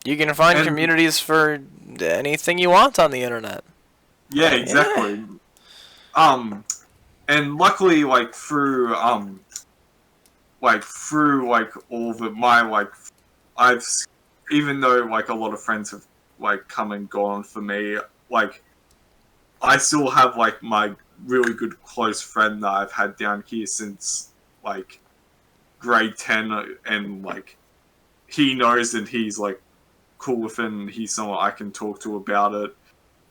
you can find And communities for anything you want on the internet. yeah, Yeah. exactly. Um, and luckily, like through like all the my like I've even though like a lot of friends have like come and gone for me, like I still have like my really good close friend that I've had down here since like grade 10, and like he knows and he's like cool with it, and he's someone I can talk to about it.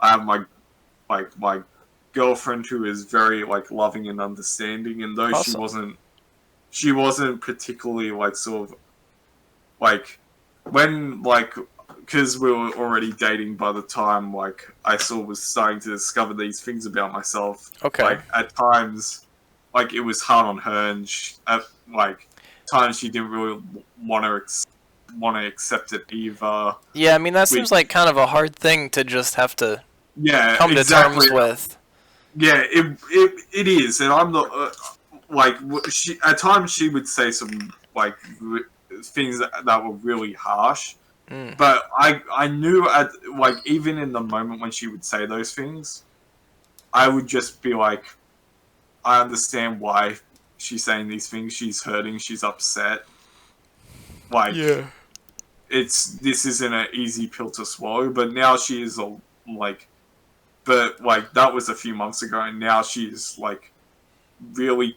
I have my girlfriend who is very like loving and understanding, and though Awesome. she wasn't particularly like sort of like when like because we were already dating by the time like I sort of was starting to discover these things about myself. Okay. Like at times, like it was hard on her, and at like times she didn't really want to accept it either. Yeah, I mean that Which seems like kind of a hard thing to just have to yeah, come to exactly. terms with. Yeah, it is, and I'm not like she. At times, she would say some like things that were really harsh, Mm. but I knew at like even in the moment when she would say those things, I would just be like, I understand why she's saying these things. She's hurting. She's upset. Like Yeah. this isn't an easy pill to swallow. But now she is like, but like that was a few months ago, and now she's really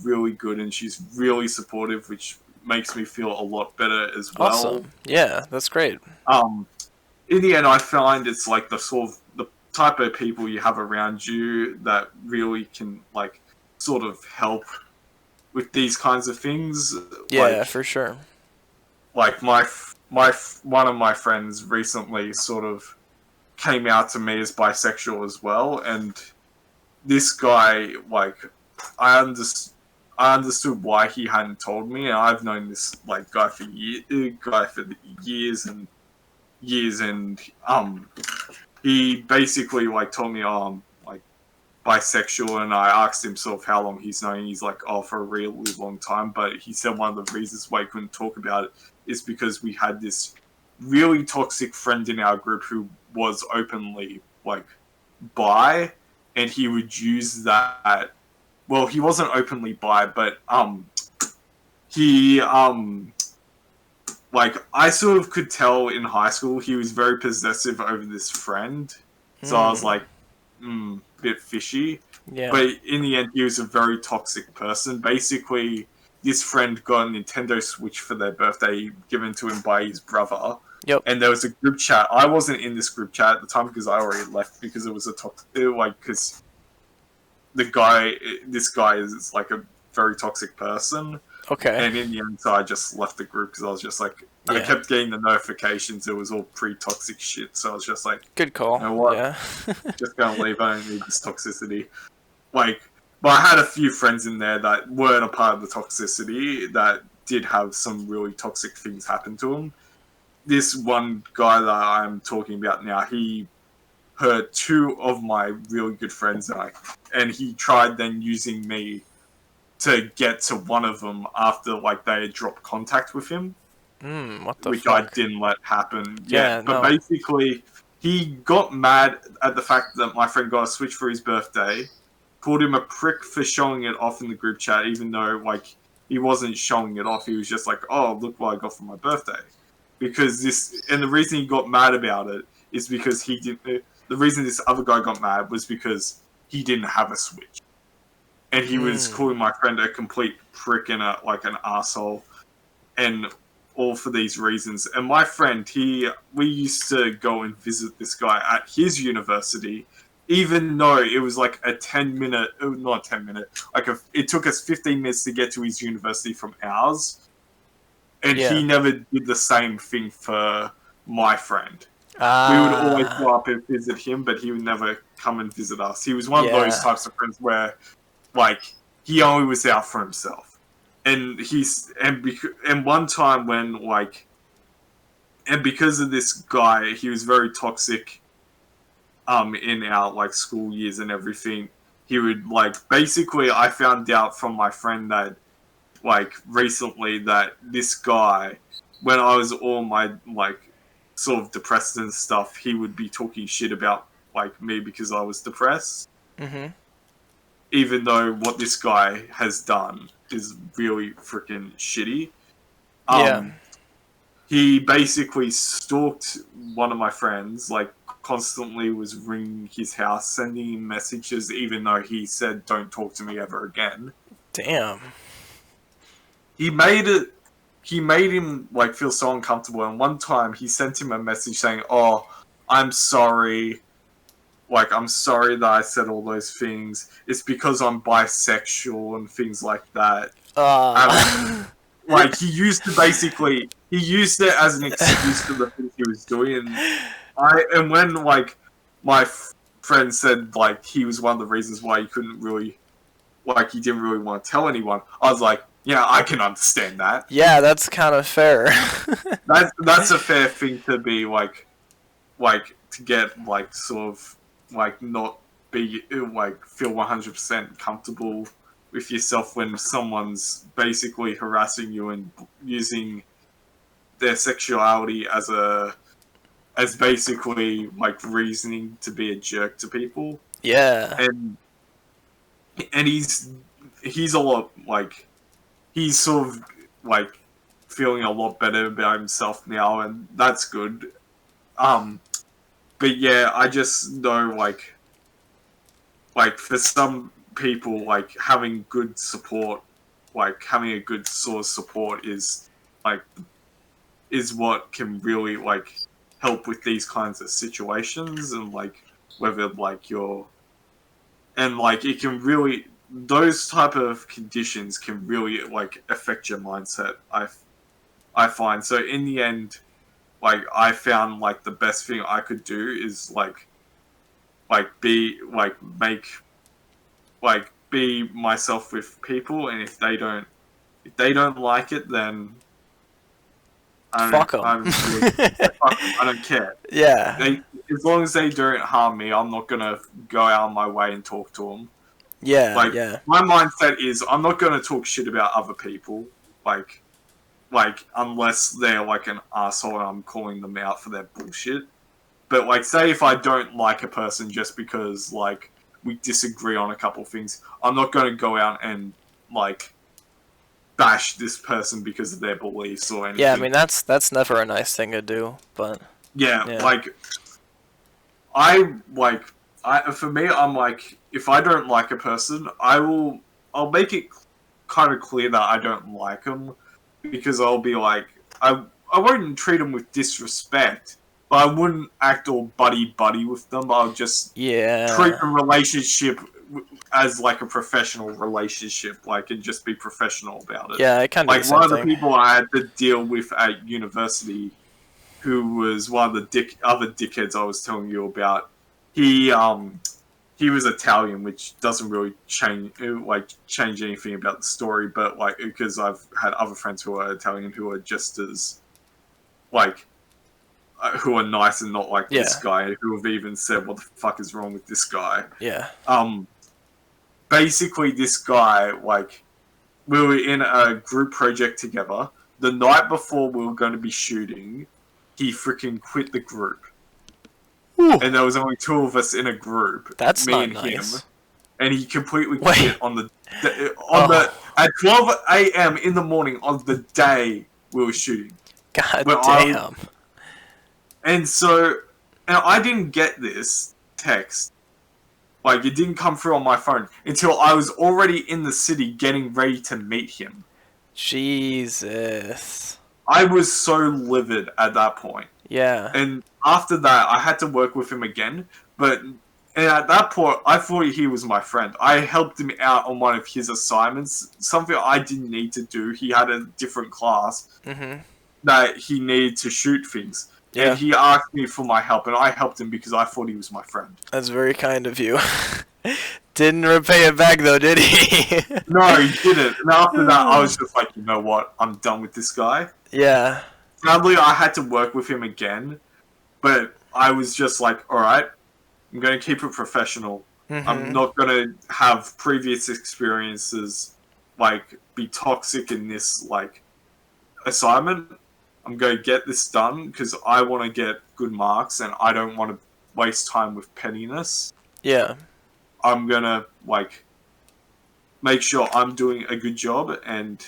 really good, and she's really supportive, which makes me feel a lot better as well. Awesome. Yeah, that's great. Um, in the end, I find it's like the sort of the type of people you have around you that really can like sort of help with these kinds of things. Yeah, for sure. Like one of my friends recently sort of came out to me as bisexual as well, and this guy like I understood. I understood why he hadn't told me, and I've known this like guy for years and years, and he basically like told me, oh, I'm like bisexual, and I asked him sort of how long he's known. He's like, oh, for a really long time. But he said one of the reasons why he couldn't talk about it is because we had this really toxic friend in our group who was openly like bi, and he would use that. Well, he wasn't openly bi, but he like I sort of could tell in high school he was very possessive over this friend, so I was Mm. like, bit fishy. Yeah. But in the end, he was a very toxic person. Basically, this friend got a Nintendo Switch for their birthday, given to him by his brother. Yep. And there was a group chat. I wasn't in this group chat at the time because I already left because it was a because this guy is like a very toxic person. Okay. And in the end, so I just left the group because I was just like, I Yeah. kept getting the notifications. It was all pre-toxic shit. So I was just like, Good call. you know what? Yeah. Just gonna leave. I don't need this toxicity. Like, but I had a few friends in there that weren't a part of the toxicity that did have some really toxic things happen to them. This one guy that I'm talking about now, he hurt two of my really good friends, and he tried then using me to get to one of them after like they had dropped contact with him, What the which I fuck? didn't let happen. Yeah, But no. basically, he got mad at the fact that my friend got a Switch for his birthday, called him a prick for showing it off in the group chat, even though like he wasn't showing it off. He was just like, "Oh, look what I got for my birthday," because and the reason he got mad about it is because he didn't. The reason this other guy got mad was because he didn't have a Switch, and he was Mm. calling my friend a complete prick and an asshole, and all for these reasons. And my friend, we used to go and visit this guy at his university, even though it was like a 10-minute, not 10-minute, it took us 15 minutes to get to his university from ours, and Yeah. he never did the same thing for my friend. We would always Ah. go up and visit him, but he would never come and visit us. He was one of those Yeah. types of friends where, like, he only was out for himself. And and one time when and because of this guy, he was very toxic. In our like school years and everything, he would like basically. I found out from my friend that like recently that this guy, when I was all my like sort of depressed and stuff, he would be talking shit about like me because I was depressed, Mhm. even though what this guy has done is really freaking shitty. Yeah. Um, he basically stalked one of my friends, like constantly was ringing his house, sending him messages, even though he said, "Don't talk to me ever again." Damn. He made it. He made him like feel so uncomfortable. And one time, he sent him a message saying, "Oh, I'm sorry. like, I'm sorry that I said all those things. It's because I'm bisexual and things like that. Uh, Like, he used it as an excuse for the things he was doing, and when, like, my friend said, like, he was one of the reasons why he couldn't really, like, he didn't really want to tell anyone, I was like, yeah, I can understand that. yeah, that's kind of fair. That's a fair thing to be, like, to get, like, sort of, like, not be, like, feel 100% comfortable with yourself when someone's basically harassing you and using their sexuality as basically, like, reasoning to be a jerk to people. Yeah. And he's a lot, like, he's sort of, like, feeling a lot better about himself now, and that's good. But yeah, I just know, like, for some people, like, having good support, like, having a good source support like, is what can really, like, help with these kinds of situations, and, like, whether, like, and, like, it can really, those type of conditions can really, like, affect your mindset, I find. So in the end, like, I found, like, the best thing I could do is, like, be, like, make, like, be myself with people, and if they don't like it, then Fuck them. I don't really, fuck 'em, I don't care. Yeah. They, as long as they don't harm me, I'm not gonna go out of my way and talk to them. Yeah, Like, yeah. my mindset is I'm not gonna talk shit about other people, like, unless they're, like, an asshole and I'm calling them out for their bullshit. But, like, say if I don't like a person just because, like, we disagree on a couple things, I'm not going to go out and, like, bash this person because of their beliefs or anything. Yeah, I mean that's never a nice thing to do, but Yeah, yeah. like, for me, I'm like, if I don't like a person, I'll make it kind of clear that I don't like them, because I'll be like, I won't treat them with disrespect, but I wouldn't act all buddy with them. I'll just treat the Yeah. relationship as, like, a professional relationship, like, and just be professional about it. Yeah, I kind of do the Like, one same of the thing. people I had to deal with at university, who was one of the other dickheads I was telling you about, he was Italian, which doesn't really change anything about the story, but, like, because I've had other friends who are Italian who are just as, like, who are nice and not like this Yeah. guy, who have even said, what the fuck is wrong with this guy? Yeah. Basically, this guy, like, we were in a group project together. The night before we were going to be shooting, he freaking quit the group. Ooh, And there was only two of us in a group, that's me not and him. nice. And he completely Wait. quit Oh. at 12 a.m. in the morning on the day we were shooting. God When damn. and I didn't get this text. Like, it didn't come through on my phone until I was already in the city getting ready to meet him. Jesus. I was so livid at that point. Yeah. And after that, I had to work with him again. And at that point, I thought he was my friend. I helped him out on one of his assignments, something I didn't need to do. He had a different class that he needed to shoot things. Yeah. And he asked me for my help, and I helped him because I thought he was my friend. That's very kind of you. Didn't repay it back though, did he? No, he didn't. And after that, I was just like, you know what? I'm done with this guy. Yeah. Sadly, I had to work with him again, but I was just like, alright, I'm going to keep it professional. I'm not going to have previous experiences, like, be toxic in this, like, assignment. I'm going to get this done because I want to get good marks and I don't want to waste time with pettiness. Yeah. I'm going to, like, make sure I'm doing a good job, and,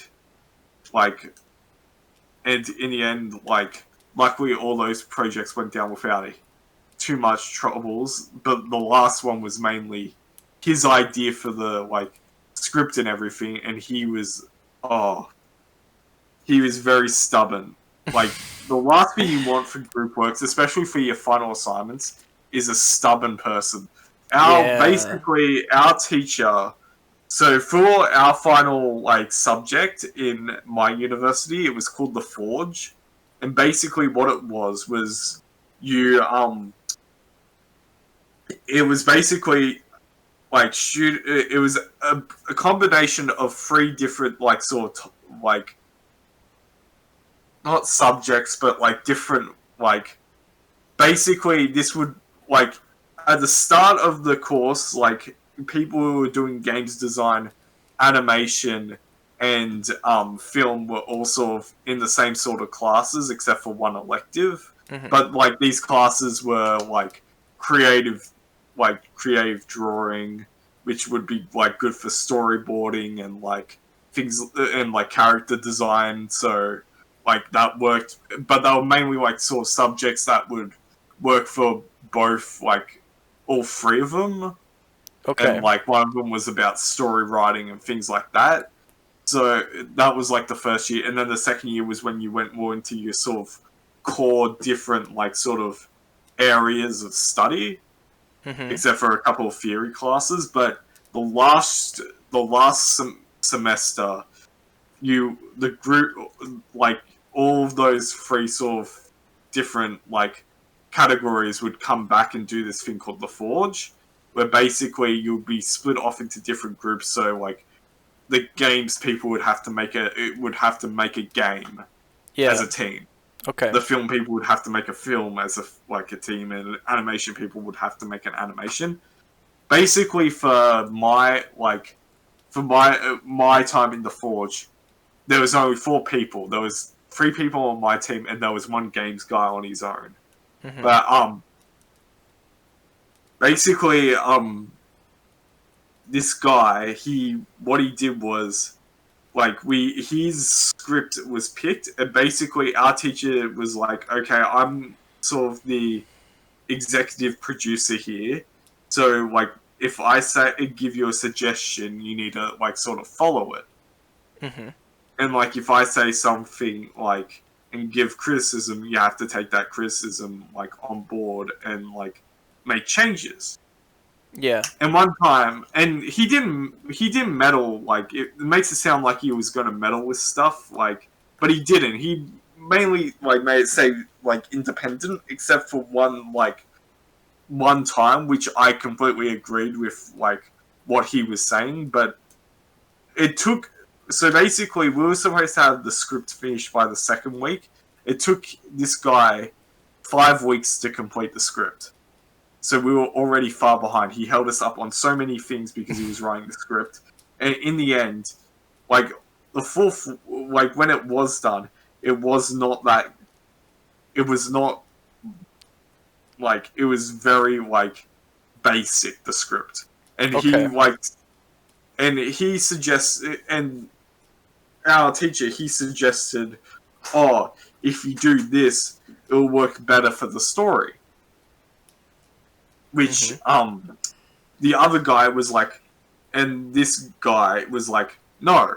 like, and in the end, like, luckily all those projects went down without too much troubles, but the last one was mainly his idea for the, like, script and everything, and he was very stubborn. Like, the last thing you want for group works, especially for your final assignments, is a stubborn person. Yeah. Basically our teacher. So for our final like subject in my university, it was called the Forge, and basically what it was you it was basically like shoot. It was a combination of three different like sort of like not subjects, but like different like basically this would like at the start of the course like people who were doing games design, animation, and film were all sort of in the same sort of classes except for one elective, Hmm. but like these classes were creative creative drawing, which would be like good for storyboarding and like things and like character design. So like that worked, but they were mainly like sort of subjects that would work for both like all three of them, and Okay. like one of them was about story writing and things like that. So that was like the first year, and then the second year was when you went more into your sort of core different like sort of areas of study, Hmm. except for a couple of theory classes. But the last semester, the group like all of those three sort of different like categories would come back and do this thing called the Forge, where basically you'll be split off into different groups. So like the games people would have to make a game as Yeah. a team. Okay. The film people would have to make a film as a team, and animation people would have to make an animation. Basically, for my time in the Forge, there was only four people. There was three people on my team, and there was one games guy on his own. Hmm. But basically, this guy, what he did was like his script was picked, and basically our teacher was like, okay, I'm sort of the executive producer here, so like if I say give you a suggestion, you need to like sort of follow it. Hmm. And like if I say something like and give criticism, you have to take that criticism like on board and like make changes. Yeah. And one time, and he didn't meddle. Like it makes it sound like he was going to meddle with stuff, like, but he didn't. He mainly like made it say like independent, except for one time, which I completely agreed with like what he was saying, but it took. So basically, we were supposed to have the script finished by the second week. It took this guy 5 weeks to complete the script. So we were already far behind. He held us up on so many things because he was writing the script. And in the end, like the fourth, like when it was done, it was not that. It was not like it was very like basic the script, and Okay. he suggests and our teacher he suggested, oh, if you do this, it'll work better for the story. Which Hmm. the other guy was like, and this guy was like, no,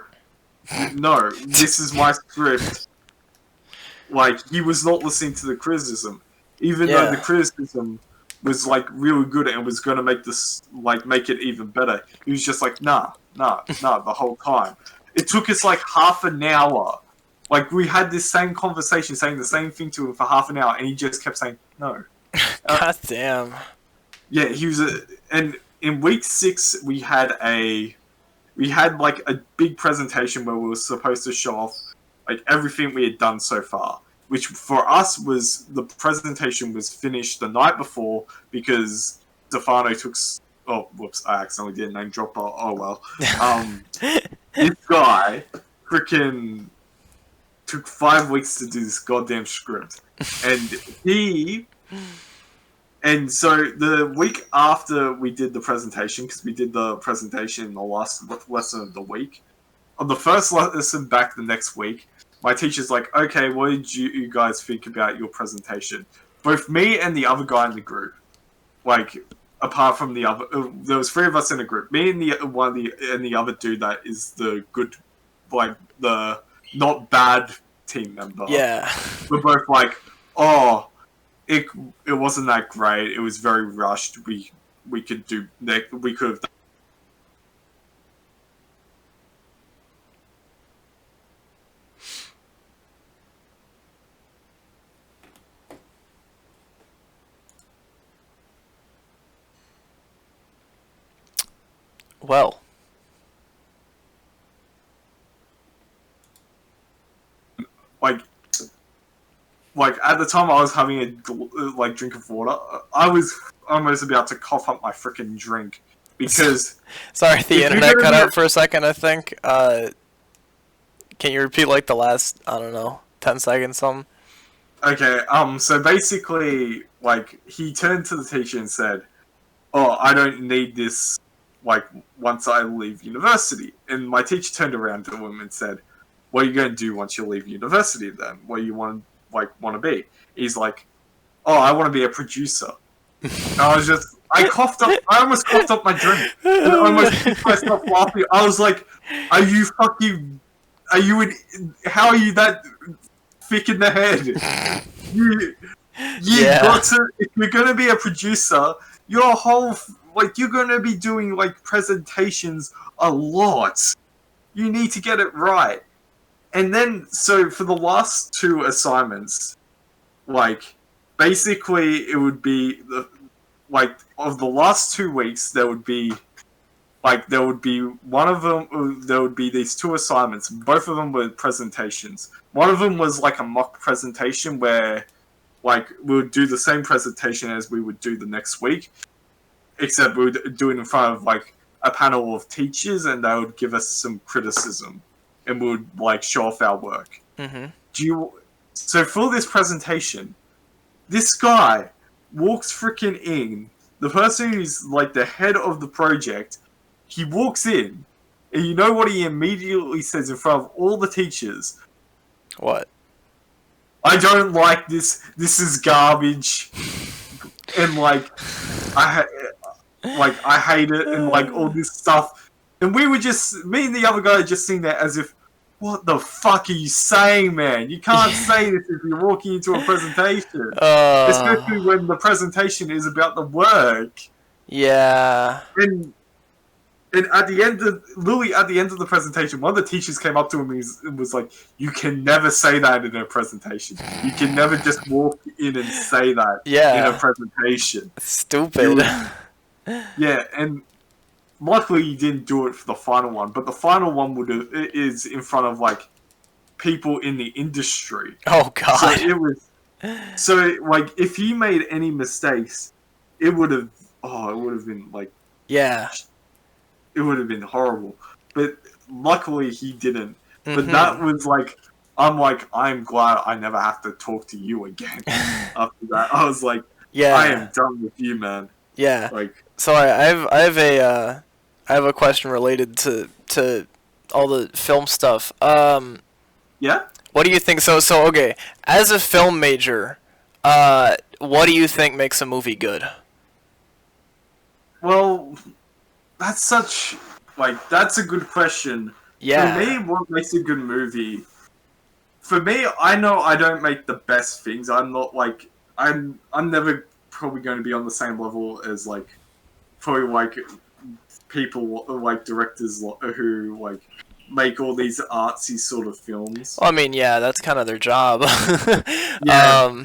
no, this is my script. Like he was not listening to the criticism, even though the Yeah. criticism was like really good and was going to make this like make it even better. He was just like, nah, nah, nah, the whole time. It took us like half an hour. Like we had this same conversation, saying the same thing to him for half an hour, and he just kept saying no. Uh, God damn. yeah, he was and in week 6 we had like a big presentation where we were supposed to show off like everything we had done so far, which for us was the presentation was finished the night before because Stefano took. Oh, whoops! I accidentally did name drop. Oh well. This guy freaking took 5 weeks to do this goddamn script, and he and so the week after we did the presentation, because we did the presentation in the last lesson of the week, on the first lesson back the next week, my teacher's like, okay, what did you guys think about your presentation? Both me and the other guy in the group, like, apart from the other, there was 3 of us in a group. Me and the other dude that is the good, like, the not bad team member. Yeah. We're both like, oh, it it wasn't that great. It was very rushed. We could have done. Well, like at the time I was having a drink of water. I was almost about to cough up my freaking drink because sorry, the if you're internet gonna cut be out for a second, I think. Can you repeat like the last, I don't know, 10 seconds something? okay, so basically, like, he turned to the teacher and said, "Oh, I don't need this, like, once I leave university." And my teacher turned around to him and said, "What are you going to do once you leave university then? What do you want to be?" He's like, "Oh, I want to be a producer." And I almost coughed up my drink. And I almost kicked myself laughing. I was like, are you how are you that thick in the head? You Yeah. got to, if you're gonna be a producer, you're gonna be doing like presentations a lot. You need to get it right. And then so for the last two assignments, like basically it would be of the last 2 weeks there would be one of them. There would be these two assignments. Both of them were presentations. One of them was like a mock presentation where, like, we would do the same presentation as we would do the next week, except we would do it in front of like a panel of teachers, and they would give us some criticism, and we would like show off our work. Mm-hmm. So for this presentation, this guy walks freaking in. The person who's like the head of the project, he walks in, and you know what he immediately says in front of all the teachers? What? "I don't like this. This is garbage." And like, I hate it, and like all this stuff. And we were just, me and the other guy, just sitting there as if, what the fuck are you saying, man? You can't say this if you're walking into a presentation. Especially when the presentation is about the work. Yeah. And at the end of the presentation, one of the teachers came up to him and was like, "You can never say that in a presentation. You can never just walk in and say that in a presentation." Stupid. Yeah, and luckily he didn't do it for the final one, but the final one is in front of like people in the industry. Oh god. So like if he made any mistakes, it would have been like, yeah. it would have been horrible. But luckily he didn't. Mm-hmm. But that was like, I'm glad I never have to talk to you again. After that, I was like, yeah, I am done with you, man. Yeah. Like, so I have a question related to all the film stuff. yeah. What do you think? So okay, as a film major, what do you think makes a movie good? Well, that's a good question. Yeah. For me, what makes a good movie? For me, I know I don't make the best things. I'm not like I'm never probably going to be on the same level as like probably like people like directors who like make all these artsy sort of films. Well, I mean, yeah, that's kind of their job. Yeah.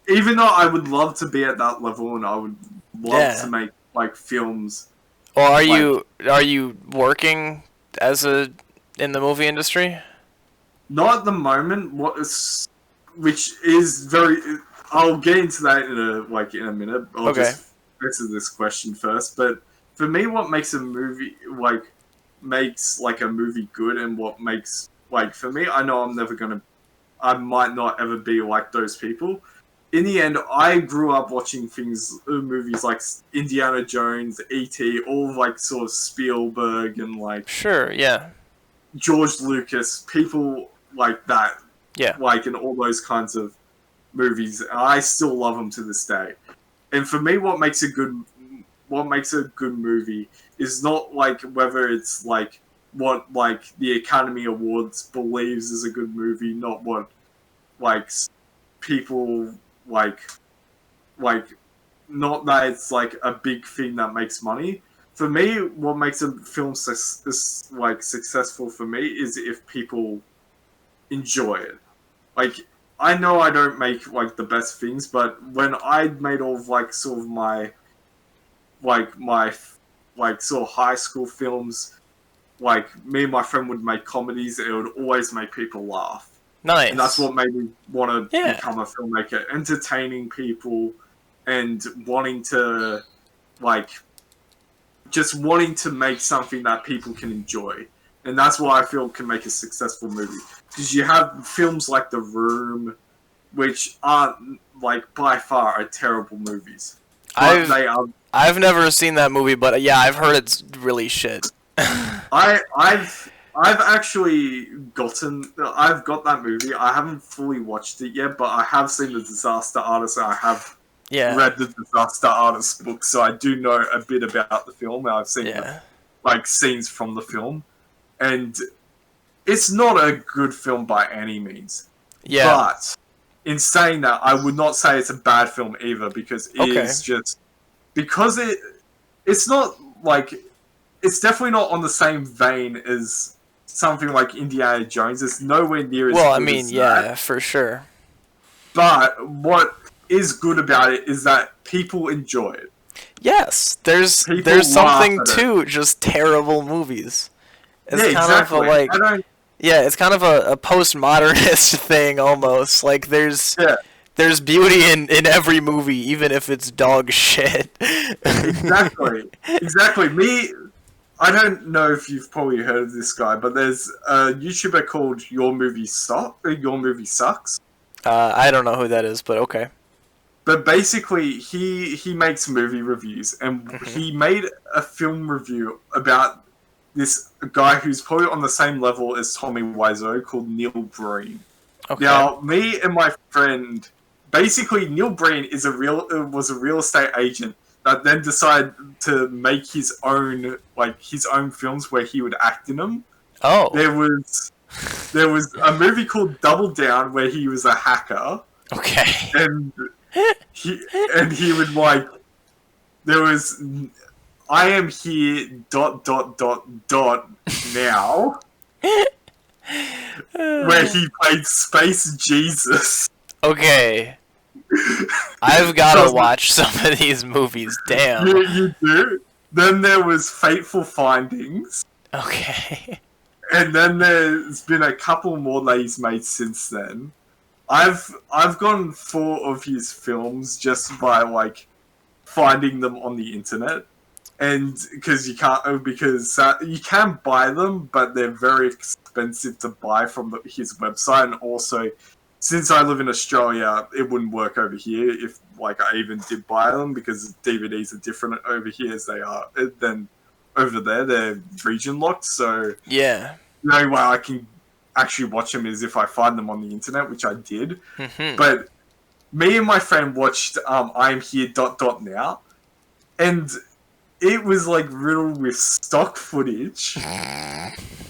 Even though I would love to be at that level and I would love to make like films. Well, are you working in the movie industry? Not at the moment. Which is very. I'll get into that in a minute. I'll just answer this question first. But for me, what makes a movie makes like a movie good, and what makes like for me, I know I might not ever be like those people. In the end, I grew up watching movies like Indiana Jones, E.T., all like sort of Spielberg and like George Lucas, people like that. Yeah. Like in all those kinds of movies. I still love them to this day. And for me, what makes a good movie is not like whether it's like what like the Academy Awards believes is a good movie, not what like people like like, not that it's like a big thing that makes money. For me, what makes a film like successful for me is if people enjoy it. Like, I know I don't make like the best things, but when I made all of like sort of my sort of high school films, like me and my friend would make comedies, it would always make people laugh. Nice. And that's what made me want to Yeah. become a filmmaker, entertaining people and wanting to, like, just wanting to make something that people can enjoy. And that's what I feel can make a successful movie. Because you have films like The Room, which aren't, like, by far are terrible movies. But they are. I've never seen that movie, but yeah, I've heard it's really shit. I've actually got that movie. I haven't fully watched it yet, but I have seen The Disaster Artist. I have read the Disaster Artist book, so I do know a bit about the film. I've seen like scenes from the film, and it's not a good film by any means. Yeah. But in saying that, I would not say it's a bad film either, because it is just because it's not like it's definitely not on the same vein as something like Indiana Jones. It's nowhere near as good I mean, as yeah, that. for sure. But what is good about it is that people enjoy it. Yes, there's something to just terrible movies. It's exactly. It's kind of a postmodernist thing almost. Like there's beauty in every movie, even if it's dog shit. Exactly. I don't know if you've probably heard of this guy, but there's a YouTuber called Your Movie Sucks. I don't know who that is, but okay. But basically, he makes movie reviews, and he made a film review about this guy who's probably on the same level as Tommy Wiseau called Neil Breen. Okay. Now, me and my friend, basically, Neil Breen was a real estate agent that then decided to make his own films where he would act in them. Oh. There was a movie called Double Down where he was a hacker. Okay. And he would there was I am here ... now where he played Space Jesus. Okay. I've gotta watch some of these movies, damn. You do? Then there was Fateful Findings. Okay. And then there's been a couple more that he's made since then. I've gotten 4 of his films just by finding them on the internet, and because you can buy them, but they're very expensive to buy from his website, and also since I live in Australia, it wouldn't work over here if I even did buy them, because DVDs are different over here as they are than over there. They're region locked, so yeah, the only way I can actually watch them is if I find them on the internet, which I did. But me and my friend watched I Am Here ... now, and it was riddled with stock footage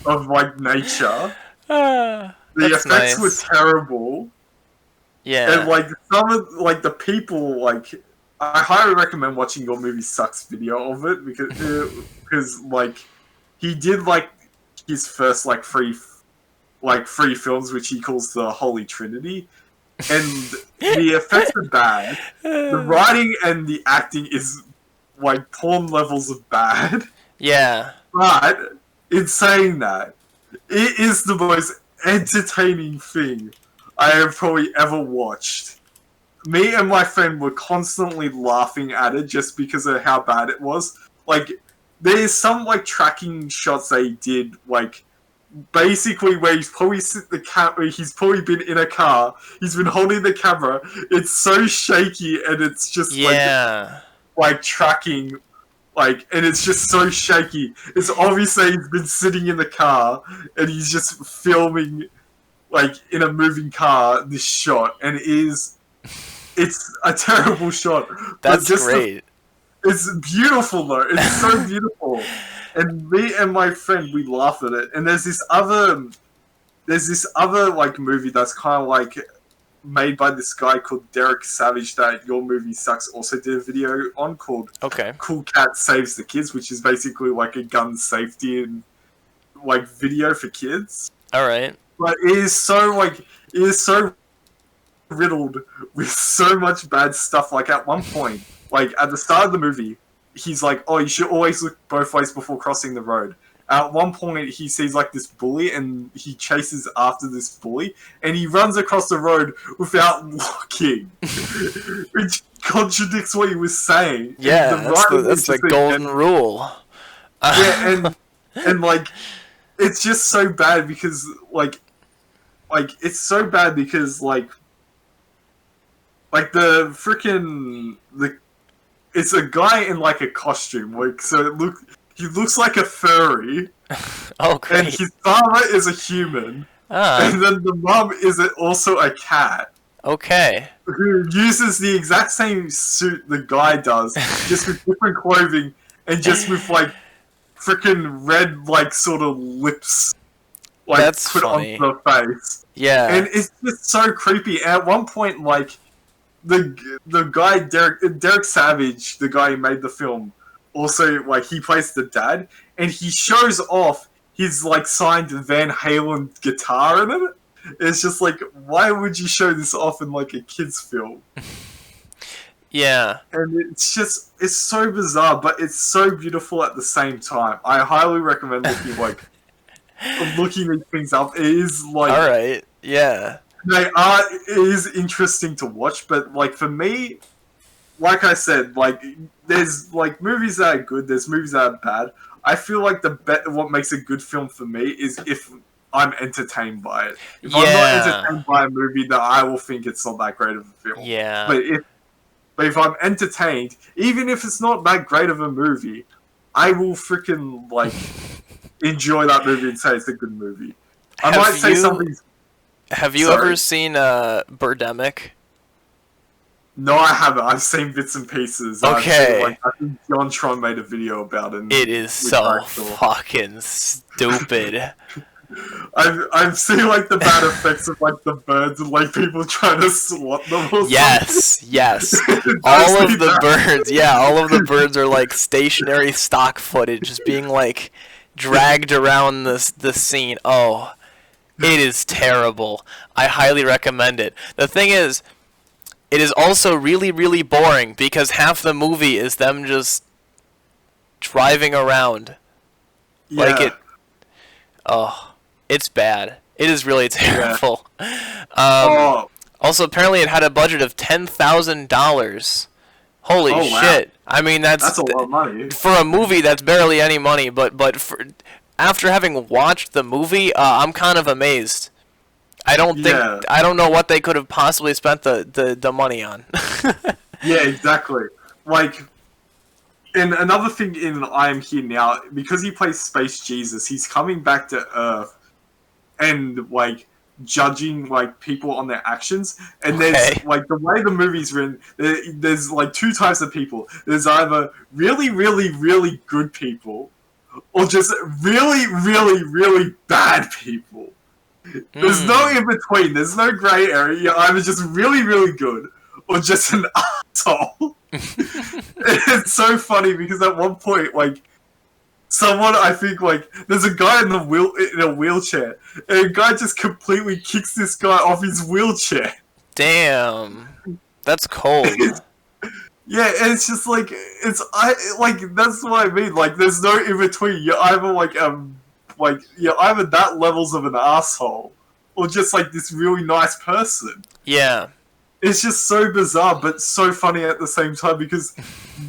of nature. The effects were terrible. Yeah. And some of the people I highly recommend watching Your Movie Sucks video of it, because he did his first free films, which he calls the Holy Trinity, and the effects are bad. The writing and the acting is porn levels of bad. Yeah. But in saying that, it is the most entertaining thing I have probably ever watched. Me and my friend were constantly laughing at it just because of how bad it was. There's some tracking shots they did, basically where he's probably he's probably been in a car, he's been holding the camera, it's so shaky, and it's just tracking, and it's just so shaky. It's obviously he's been sitting in the car and he's just filming in a moving car this shot, and it's a terrible shot. That's great. It's beautiful though. It's so beautiful. And me and my friend, we laugh at it. And there's this other movie that's kind of made by this guy called Derek Savage that Your Movie Sucks also did a video on called Okay. Cool Cat Saves the Kids, which is basically like a gun safety and like video for kids. All right. But it is so riddled with so much bad stuff. Like at one point, like at the start of the movie, he's like, "Oh, you should always look both ways before crossing the road." At one point, he sees like this bully, and he chases after this bully, and he runs across the road without looking, which contradicts what he was saying. Yeah, that's the golden rule. Yeah, and like, it's just so bad because like it's so bad because like the freaking it's a guy in like a costume, like so he looks like a furry. Oh, great. And his father is a human. And then the mum is also a cat. Okay. Who uses the exact same suit the guy does, just with different clothing and just with like freaking red like sort of lips like That's put funny. on the face. Yeah. And it's just so creepy. At one point, like the guy Derek Savage, the guy who made the film, also like he plays the dad, and he shows off his like signed Van Halen guitar in it. It's just like, why would you show this off in like a kids film? Yeah. And it's so bizarre, but it's so beautiful at the same time. I highly recommend looking these things up. It is like, all right. Yeah. it is interesting to watch, but like for me, like I said, like there's like movies that are good, there's movies that are bad. I feel like what makes a good film for me is if I'm entertained by it. If I'm not entertained by a movie, then I will think it's not that great of a film. Yeah. But if I'm entertained, even if it's not that great of a movie, I will freaking like enjoy that movie and say it's a good movie. I might say something. Have you ever seen Birdemic? No, I haven't. I've seen bits and pieces. Okay. I think John Tron made a video about it. It is so fucking stupid. I've seen like the bad effects of like the birds and like people trying to swat them or something. Yes. All of the birds are like stationary stock footage just being like dragged around the scene. Oh, it is terrible. I highly recommend it. The thing is, it is also really, really boring because half the movie is them just driving around. Yeah. Like it. Oh. It's bad. It is really terrible. Yeah. Also, apparently, it had a budget of $10,000. Holy shit! Wow. I mean, that's a lot of money for a movie. That's barely any money. But after having watched the movie, I'm kind of amazed. I don't know what they could have possibly spent the money on. Yeah, exactly. Like. And another thing in I Am Here Now, because he plays Space Jesus, he's coming back to Earth and like judging like people on their actions. And there's like the way the movie's written, there's like two types of people. There's either really, really, really good people, or just really, really, really bad people. There's no in between. There's no gray area. You're either just really, really good, or just an asshole. It's so funny because at one point, like, someone, I think, like, there's a guy in a wheelchair, and a guy just completely kicks this guy off his wheelchair. Damn, that's cold. Yeah, and it's just like that's what I mean. Like, there's no in between. You're either you're either that levels of an asshole, or just like this really nice person. Yeah. It's just so bizarre, but so funny at the same time because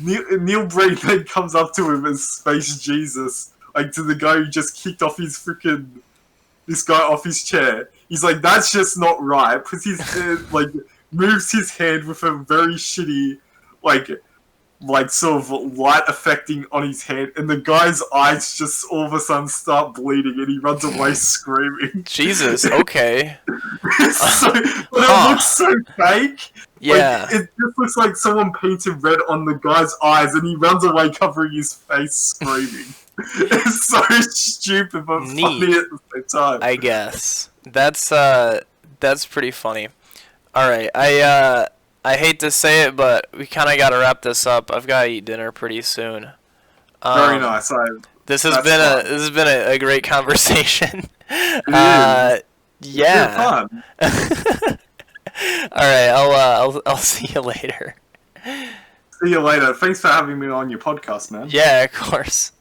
Neil Breen then comes up to him as Space Jesus, like to the guy who just kicked off this guy off his chair. He's like, that's just not right, because he's like moves his hand with a very shitty, like sort of light affecting on his hand, and the guy's eyes just all of a sudden start bleeding, and he runs away screaming. Jesus, okay. It looks so fake. Yeah. Like, it just looks like someone painted red on the guy's eyes, and he runs away covering his face screaming. It's so stupid, but funny at the same time. I guess. That's pretty funny. All right. I hate to say it, but we kind of got to wrap this up. I've got to eat dinner pretty soon. Very Um, nice. this has That's been fun. a great conversation. It is. It's been Yeah. fun. All right. I'll see you later. See you later. Thanks for having me on your podcast, man. Yeah, of course.